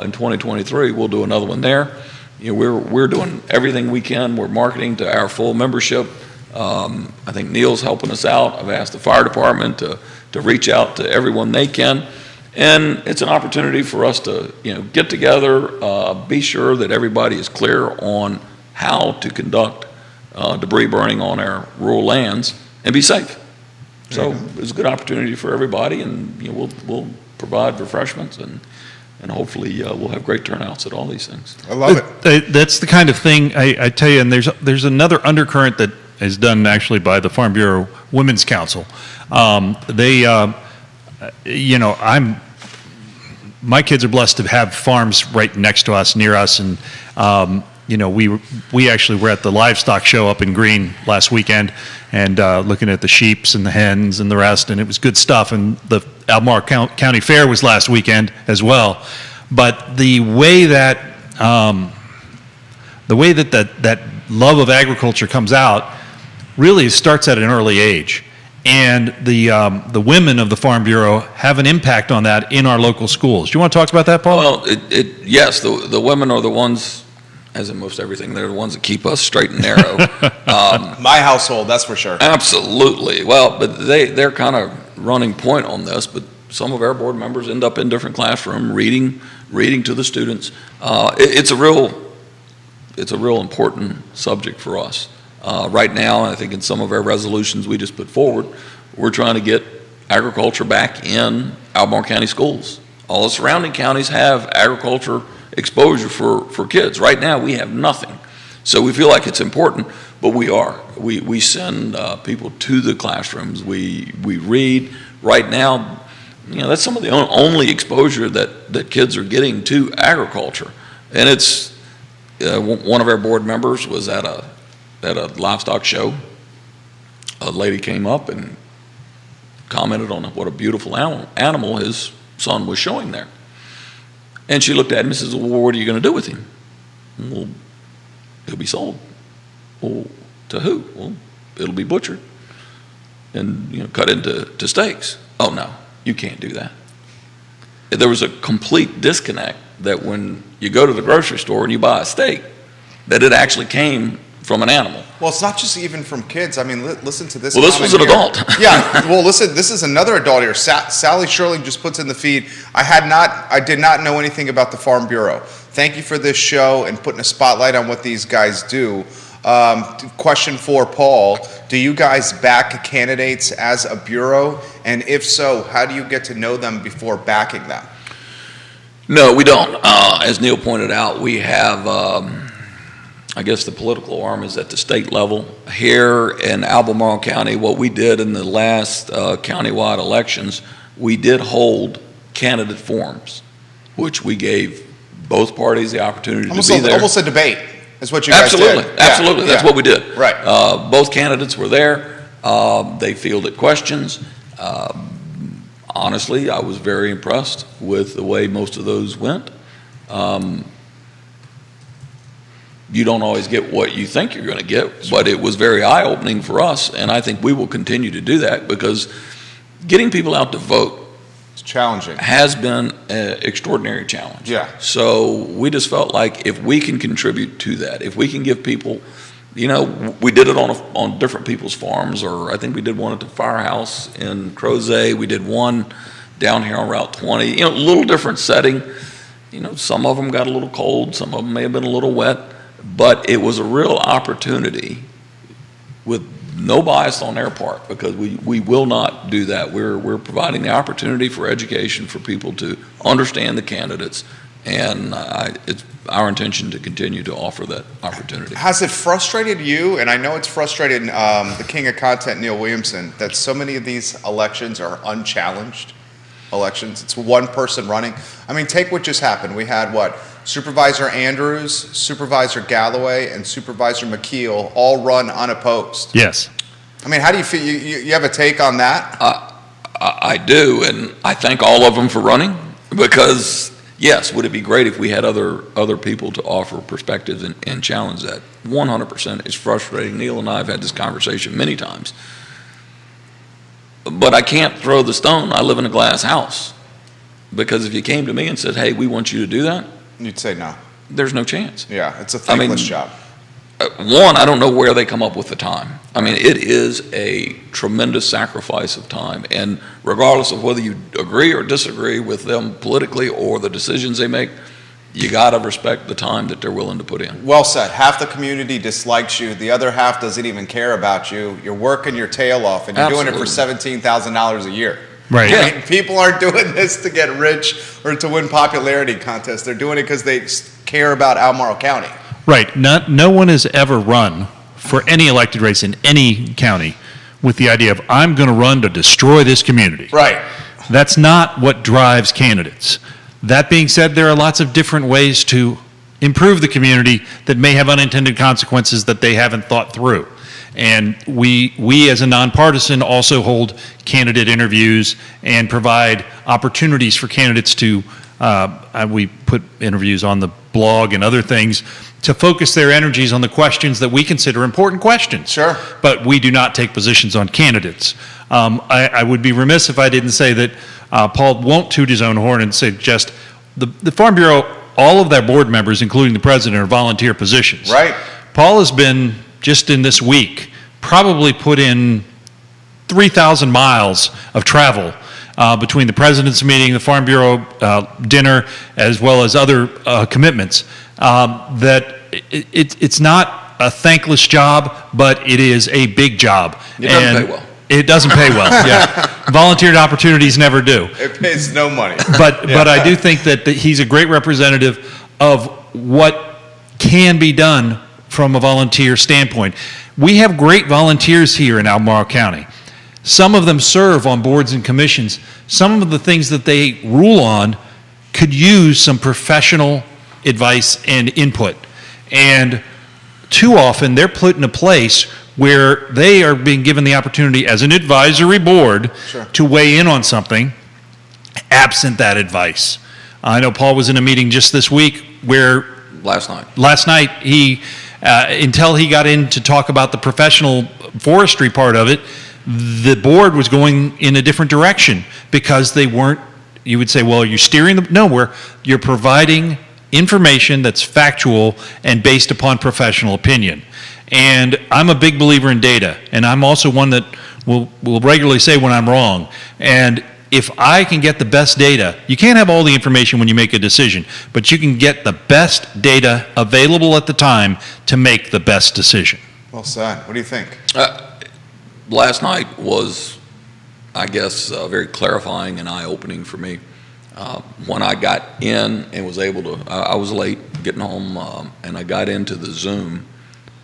in 2023, we'll do another one there. We're doing everything we can. We're marketing to our full membership. I think Neil's helping us out. I've asked the fire department to reach out to everyone they can. And it's an opportunity for us to get together, be sure that everybody is clear on how to conduct debris burning on our rural lands and be safe. So it's a good opportunity for everybody, and we'll provide refreshments, and hopefully we'll have great turnouts at all these things. I love it. That's the kind of thing I tell you, and there's another undercurrent that is done actually by the Farm Bureau Women's Council. My kids are blessed to have farms right next to us, near us, and we actually were at the livestock show up in Greene last weekend, and looking at the sheeps and the hens and the rest, and it was good stuff. And the Albemarle County Fair was last weekend as well. But the way that that love of agriculture comes out, really starts at an early age. And the women of the Farm Bureau have an impact on that in our local schools. Do you want to talk about that, Paul? Well, yes, the women are the ones, as in most everything, they're the ones that keep us straight and narrow. My household, that's for sure. Absolutely. Well, but they're kind of running point on this, but some of our board members end up in different classroom reading to the students. It's a real important subject for us. Right now, I think in some of our resolutions we just put forward, we're trying to get agriculture back in Albemarle County schools. All the surrounding counties have agriculture exposure for kids. Right now, we have nothing. So we feel like it's important, but we are. We send people to the classrooms. We read. Right now, that's some of the only exposure that kids are getting to agriculture. And it's, one of our board members was at a livestock show. A lady came up and commented on what a beautiful animal his son was showing there. And she looked at him and says, well, what are you going to do with him? Well, he'll be sold. Well, to who? Well, it'll be butchered and cut into steaks. Oh, no, you can't do that. There was a complete disconnect that when you go to the grocery store and you buy a steak, that it actually came from an animal. Well, it's not just even from kids. I mean, listen to this. Well, this was an adult. Yeah. Well, listen, this is another adult here. Sally Shirley just puts in the feed. I did not know anything about the Farm Bureau. Thank you for this show and putting a spotlight on what these guys do. Question for Paul: do you guys back candidates as a bureau? And if so, how do you get to know them before backing them? No, we don't. As Neil pointed out, we have, I guess the political arm is at the state level. Here in Albemarle County, what we did in the last countywide elections, we did hold candidate forums, which we gave both parties the opportunity to be there. Almost a debate is what you guys did. Absolutely. That's what we did. Right. Both candidates were there. They fielded questions. Honestly, I was very impressed with the way most of those went. You don't always get what you think you're going to get, but it was very eye-opening for us, and I think we will continue to do that because getting people out to vote challenging has been an extraordinary challenge. Yeah. So we just felt like if we can contribute to that, if we can give people, we did it on different people's farms, or I think we did one at the firehouse in Crozet. We did one down here on Route 20. A little different setting. Some of them got a little cold. Some of them may have been a little wet, but it was a real opportunity with no bias on their part, because we will not do that. We're providing the opportunity for education for people to understand the candidates, and it's our intention to continue to offer that opportunity. Has it frustrated you, and I know it's frustrated the king of content, Neil Williamson, that so many of these elections are unchallenged elections? It's one person running. I mean, take what just happened. We had Supervisor Andrews, Supervisor Galloway, and Supervisor McKeel all run unopposed. Yes. I mean, how do you feel? You have a take on that? I do, and I thank all of them for running, because yes, would it be great if we had other people to offer perspectives and challenge that? 100%. It's frustrating. Neil and I have had this conversation many times. But I can't throw the stone. I live in a glass house. Because if you came to me and said, hey, we want you to do that, you'd say no. There's no chance. Yeah, it's a thankless job. One, I don't know where they come up with the time. I mean, it is a tremendous sacrifice of time. And regardless of whether you agree or disagree with them politically or the decisions they make, you got to respect the time that they're willing to put in. Well said. Half the community dislikes you. The other half doesn't even care about you. You're working your tail off, and you're doing it for $17,000 a year. Right. Yeah. I mean, people aren't doing this to get rich or to win popularity contests. They're doing it because they care about Albemarle County. Right. No one has ever run for any elected race in any county with the idea of, I'm going to run to destroy this community. Right. That's not what drives candidates. That being said, there are lots of different ways to improve the community that may have unintended consequences that they haven't thought through. And we as a nonpartisan also hold candidate interviews and provide opportunities for candidates to We put interviews on the blog and other things to focus their energies on the questions that we consider important questions. Sure. But we do not take positions on candidates. I would be remiss if I didn't say that Paul won't toot his own horn and suggest the Farm Bureau, all of their board members, including the president, are volunteer positions. Right. Paul has been, just in this week, probably put in 3,000 miles of travel between the president's meeting, the Farm Bureau dinner, as well as other commitments. That it's not a thankless job, but it is a big job. It doesn't pay well. It doesn't pay well, yeah. Volunteered opportunities never do. It pays no money. But I do think that he's a great representative of what can be done from a volunteer standpoint. We have great volunteers here in Albemarle County. Some of them serve on boards and commissions. Some of the things that they rule on could use some professional advice and input. And too often they're put in a place where they are being given the opportunity as an advisory board Sure. to weigh in on something absent that advice. I know Paul was in a meeting just this week where Last night. he, until he got in to talk about the professional forestry part of it, the board was going in a different direction because they weren't, you would say, well, you're steering the, no, you're providing information that's factual and based upon professional opinion. And I'm a big believer in data, and I'm also one that will regularly say when I'm wrong. And if I can get the best data, you can't have all the information when you make a decision, but you can get the best data available at the time to make the best decision. Well said. What do you think? Last night was, I guess, very clarifying and eye-opening for me. When I got in and was able to, I was late getting home, and I got into the Zoom,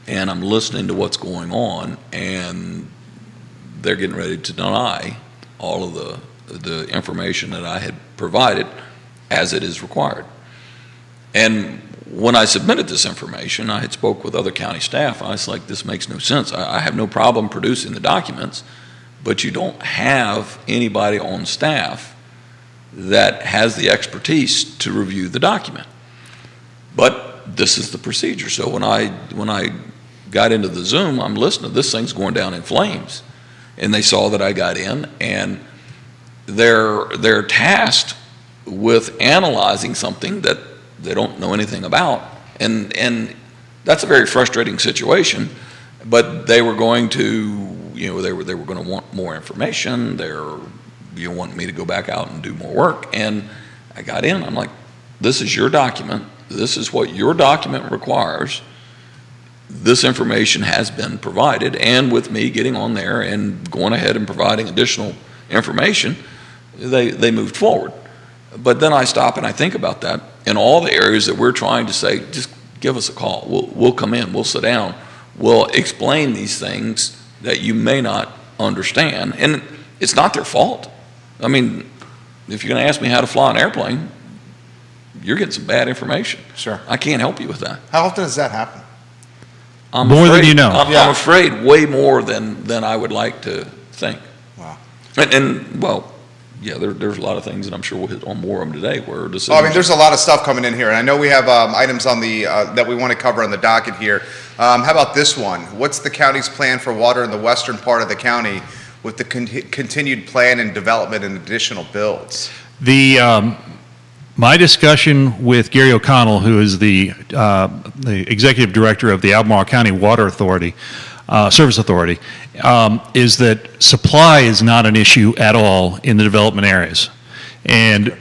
and I'm listening to what's going on, and they're getting ready to deny all of the information that I had provided as it is required. And when I submitted this information, I had spoke with other county staff. I was like, this makes no sense. I have no problem producing the documents, but you don't have anybody on staff that has the expertise to review the document. But this is the procedure. So when I got into the Zoom, I'm listening, this thing's going down in flames. And they saw that I got in, and they're tasked with analyzing something that they don't know anything about. And that's a very frustrating situation. But they were going to, they were going to want more information. You want me to go back out and do more work. And I got in, I'm like, this is your document. This is what your document requires. This information has been provided, and with me getting on there and going ahead and providing additional information, they moved forward. But then I stop and I think about that in all the areas that we're trying to say, just give us a call. We'll come in, we'll sit down, we'll explain these things that you may not understand. And it's not their fault. I mean, if you're going to ask me how to fly an airplane, you're getting some bad information. Sure. I can't help you with that. How often does that happen? More than you know. I'm afraid way more than I would like to think. Wow. And well, yeah, there's a lot of things, and I'm sure we'll hit on more of them today where decisions. Well, I mean, there's a lot of stuff coming in here, and I know we have items on the that we want to cover on the docket here. How about this one? What's the county's plan for water in the western part of the county with the continued plan and development and additional builds? My discussion with Gary O'Connell, who is the executive director of the Albemarle County Water Authority, Service Authority, is that supply is not an issue at all in the development areas. And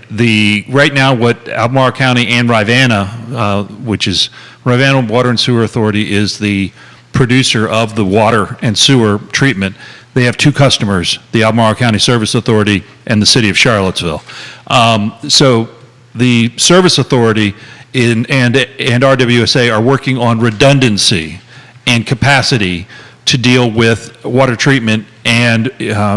right now what Albemarle County and Rivanna, which is Rivanna Water and Sewer Authority, is the producer of the water and sewer treatment. They have two customers, the Albemarle County Service Authority and the City of Charlottesville. So the Service Authority and RWSA are working on redundancy and capacity to deal with water treatment and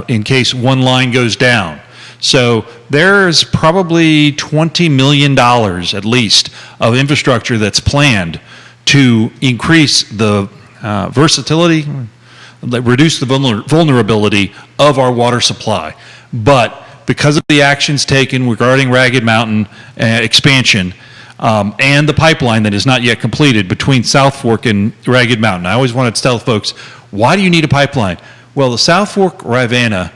in case one line goes down. So there's probably $20 million at least of infrastructure that's planned to increase the versatility, reduce the vulnerability of our water supply. But because of the actions taken regarding Ragged Mountain expansion, and the pipeline that is not yet completed between South Fork and Ragged Mountain. I always wanted to tell folks, why do you need a pipeline? Well, the South Fork Ravenna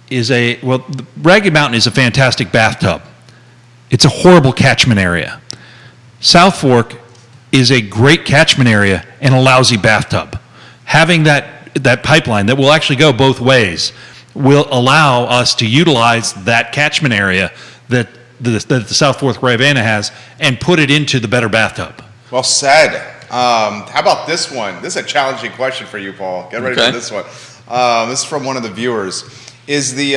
the Ragged Mountain is a fantastic bathtub. It's a horrible catchment area. South Fork is a great catchment area and a lousy bathtub. Having that pipeline that will actually go both ways will allow us to utilize that catchment area that the South Fork Ravenna has and put it into the better bathtub. Well said. How about this one? This is a challenging question for you, Paul. Get ready for this one. This is from one of the viewers. Is the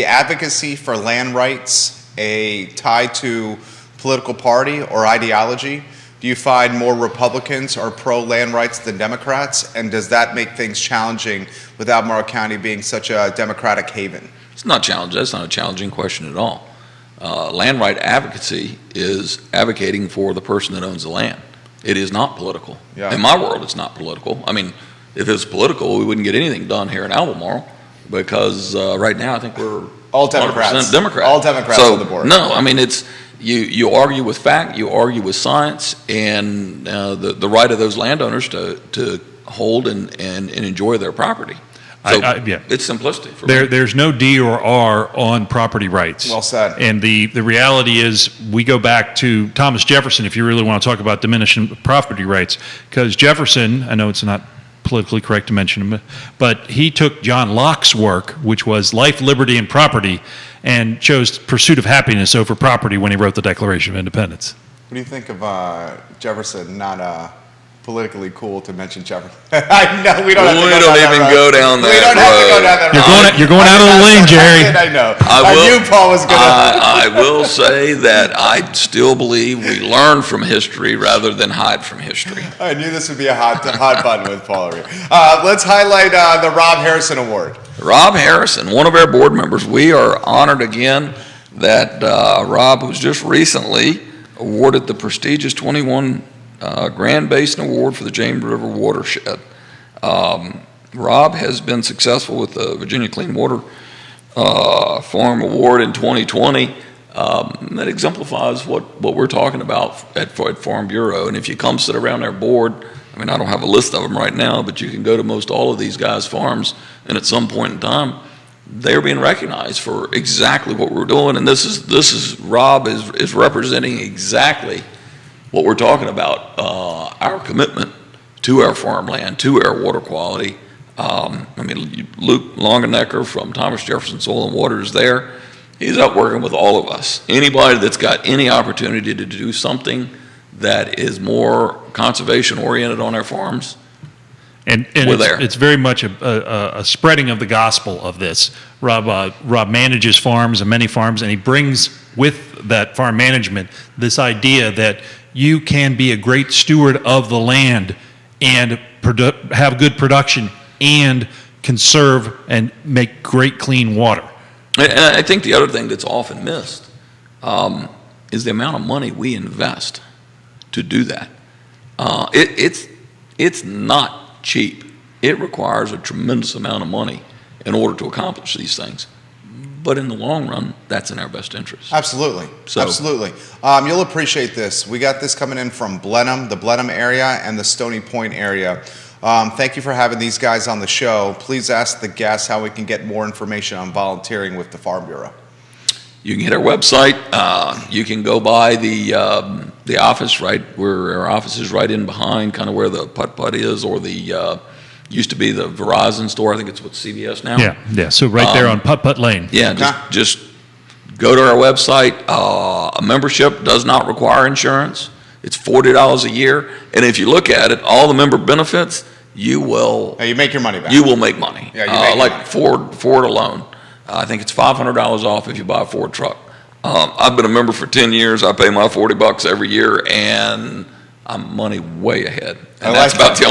advocacy for land rights tied to political party or ideology? Do you find more Republicans are pro-land rights than Democrats? And does that make things challenging with Albemarle County being such a Democratic haven? It's not challenging. That's not a challenging question at all. Land right advocacy is advocating for the person that owns the land. It is not political. Yeah. In my world, it's not political. I mean, if it was political, we wouldn't get anything done here in Albemarle because right now I think we're all Democrats. 100% Democrat. All Democrats on the board. No, I mean, it's you argue with fact, you argue with science, and the right of those landowners to hold and enjoy their property. So yeah. It's simplistic for me. There's no D or R on property rights. Well said. And the reality is we go back to Thomas Jefferson if you really want to talk about diminishing property rights. Because Jefferson, I know it's not politically correct to mention him, but he took John Locke's work, which was life, liberty, and property, and chose pursuit of happiness over property when he wrote the Declaration of Independence. What do you think of Jefferson? Not politically cool to mention Jefferson. I know we don't have to go down that road. We don't have to go down that road. You're going out of the lane, Jerry. I know. I knew Paul was going to. I will say that I still believe we learn from history rather than hide from history. I knew this would be a hot button with Paul. Let's highlight the Rob Harrison Award. Rob Harrison, one of our board members. We are honored again that Rob was just recently awarded the prestigious 21 Grand Basin Award for the James River Watershed. Rob has been successful with the Virginia Clean Water Farm Award in 2020. That exemplifies what we're talking about at Farm Bureau. And if you come sit around our board, I mean, I don't have a list of them right now, but you can go to most all of these guys' farms, and at some point in time, they're being recognized for exactly what we're doing. And this is Rob is representing exactly what we're talking about, our commitment to our farmland, to our water quality. I mean, Luke Longenecker from Thomas Jefferson Soil and Water is there. He's out working with all of us. Anybody that's got any opportunity to do something that is more conservation oriented on our farms, and it's very much a spreading of the gospel of this. Rob manages farms and many farms, and he brings with that farm management this idea that you can be a great steward of the land and have good production and conserve and make great clean water. And I think the other thing that's often missed is the amount of money we invest to do that. It's not cheap. It requires a tremendous amount of money in order to accomplish these things. But in the long run, that's in our best interest. Absolutely. Absolutely. You'll appreciate this. We got this coming in from Blenheim, the Blenheim area, and the Stony Point area. Thank you for having these guys on the show. Please ask the guests how we can get more information on volunteering with the Farm Bureau. You can hit our website. You can go by the office, right where our office is, right in behind, kind of where the putt-putt is, or the used to be the Verizon store. I think it's what CVS now. Yeah. So right there on Putt-Putt Lane. Yeah, just go to our website. A membership does not require insurance. It's $40 a year, and if you look at it, all the member benefits, you will. You make your money back. You will make money. Yeah, you make like money. Ford alone. I think it's $500 off if you buy a Ford truck. I've been a member for 10 years. I pay my $40 every year, and I'm money way ahead. And that's about the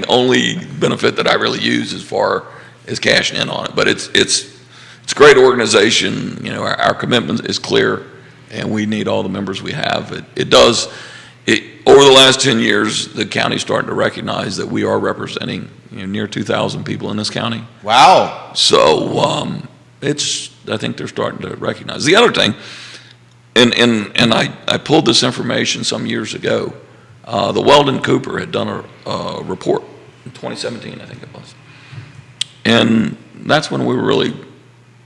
only benefit that I really use as far as cashing in on it. But it's a great organization. You know, our commitment is clear, and we need all the members we have. Over the last 10 years, the county's starting to recognize that we are representing near 2,000 people in this county. Wow. So I think they're starting to recognize. The other thing, and I pulled this information some years ago. The Weldon Cooper had done a report in 2017, I think it was. And that's when we were really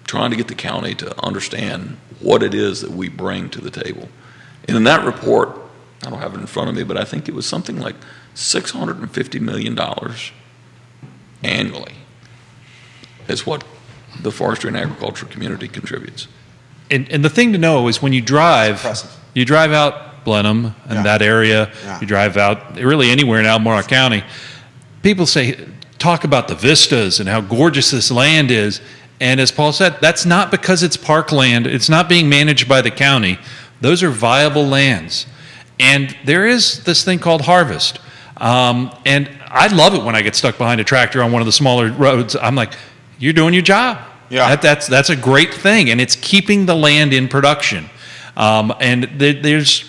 trying to get the county to understand what it is that we bring to the table. And in that report, I don't have it in front of me, but I think it was something like $650 million annually is what the forestry and agriculture community contributes. And the thing to know is when you drive, Impressive. you drive out Blenheim and Yeah. that area, Yeah. you drive out really anywhere in Albemarle County, people talk about the vistas and how gorgeous this land is. And as Paul said, that's not because it's parkland. It's not being managed by the county. Those are viable lands. And there is this thing called harvest. And I love it when I get stuck behind a tractor on one of the smaller roads. I'm like, you're doing your job. Yeah. That's a great thing. And it's keeping the land in production. And there's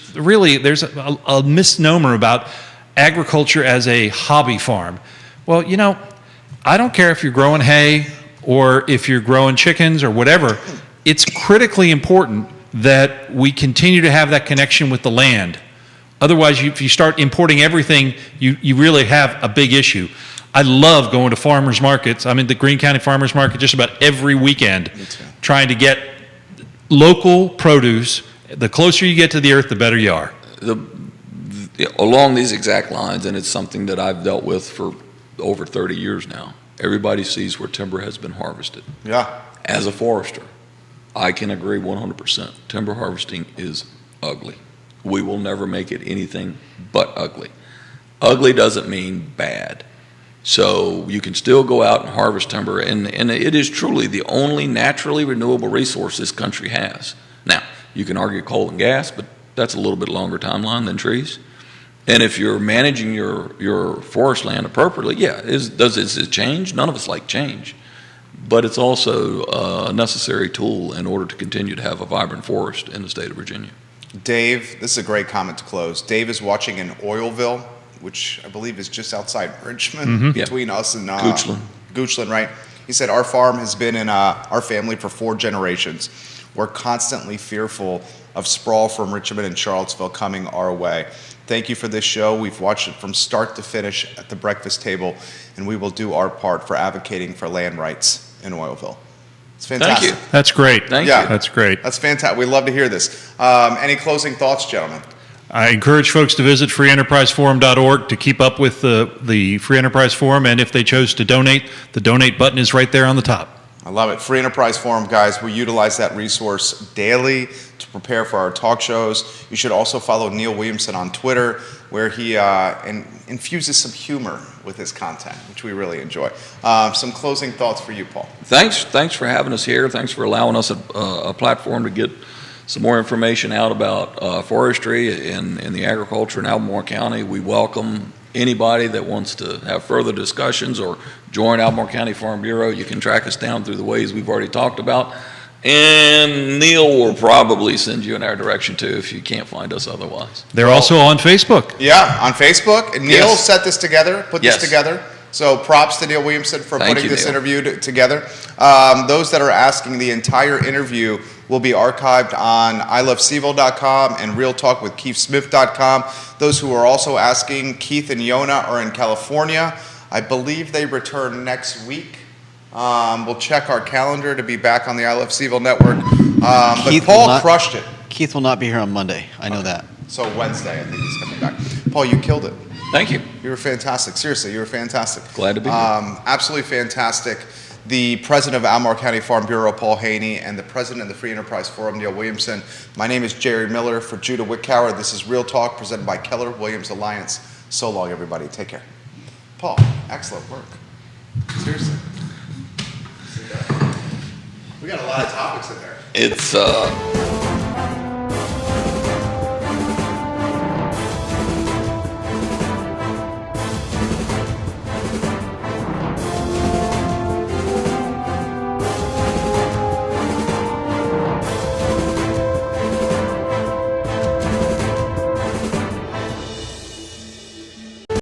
a misnomer about agriculture as a hobby farm. Well, I don't care if you're growing hay or if you're growing chickens or whatever. It's critically important that we continue to have that connection with the land. Otherwise, if you start importing everything, you really have a big issue. I love going to farmers markets. I'm in the Greene County Farmers Market just about every weekend, trying to get local produce. The closer you get to the earth, the better you are. Along these exact lines, and it's something that I've dealt with for over 30 years now, everybody sees where timber has been harvested. Yeah. As a forester, I can agree 100%. Timber harvesting is ugly. We will never make it anything but ugly. Ugly doesn't mean bad. So you can still go out and harvest timber, and it is truly the only naturally renewable resource this country has. Now, you can argue coal and gas, but that's a little bit longer timeline than trees. And if you're managing your forest land appropriately, yeah, does it change? None of us like change. But it's also a necessary tool in order to continue to have a vibrant forest in the state of Virginia. Dave, this is a great comment to close. Dave is watching in Oilville, which I believe is just outside Richmond, between us and Goochland, right? He said, our farm has been in our family for 4 generations. We're constantly fearful of sprawl from Richmond and Charlottesville coming our way. Thank you for this show. We've watched it from start to finish at the breakfast table, and we will do our part for advocating for land rights in Oilville. It's fantastic. Thank you. That's great. Thank Yeah. you. That's great. That's fantastic. We love to hear this. Any closing thoughts, gentlemen? I encourage folks to visit freeenterpriseforum.org to keep up with the Free Enterprise Forum, and if they chose to donate, the donate button is right there on the top. I love it. Free Enterprise Forum, guys. We utilize that resource daily to prepare for our talk shows. You should also follow Neil Williamson on Twitter, where he infuses some humor with his content, which we really enjoy. Some closing thoughts for you, Paul. Thanks for having us here. Thanks for allowing us a platform to get some more information out about forestry and the agriculture in Albemarle County. We welcome anybody that wants to have further discussions or join Albemarle County Farm Bureau. You can track us down through the ways we've already talked about. And Neil will probably send you in our direction too if you can't find us otherwise. They're also on Facebook. Yeah, on Facebook. And Neil Yes. set this together, put this Yes. together. So props to Neil Williamson for Thank putting you, this Neil. interview together. Those that are asking, the entire interview will be archived on iloveseville.com and realtalkwithkeithsmith.com. Those who are also asking, Keith and Yona are in California. I believe they return next week. We'll check our calendar to be back on the I Love Seville network. But Keith Paul will not- crushed it. Keith will not be here on Monday. I know that. So Wednesday, I think he's coming back. Paul, you killed it. Thank you. You were fantastic. Seriously, you were fantastic. Glad to be here. Absolutely fantastic. The president of Albemarle County Farm Bureau, Paul Haney, and the president of the Free Enterprise Forum, Neil Williamson. My name is Jerry Miller for Judah Wickower. This is Real Talk presented by Keller Williams Alliance. So long, everybody. Take care. Paul, excellent work. Seriously. We got a lot of topics in there. It's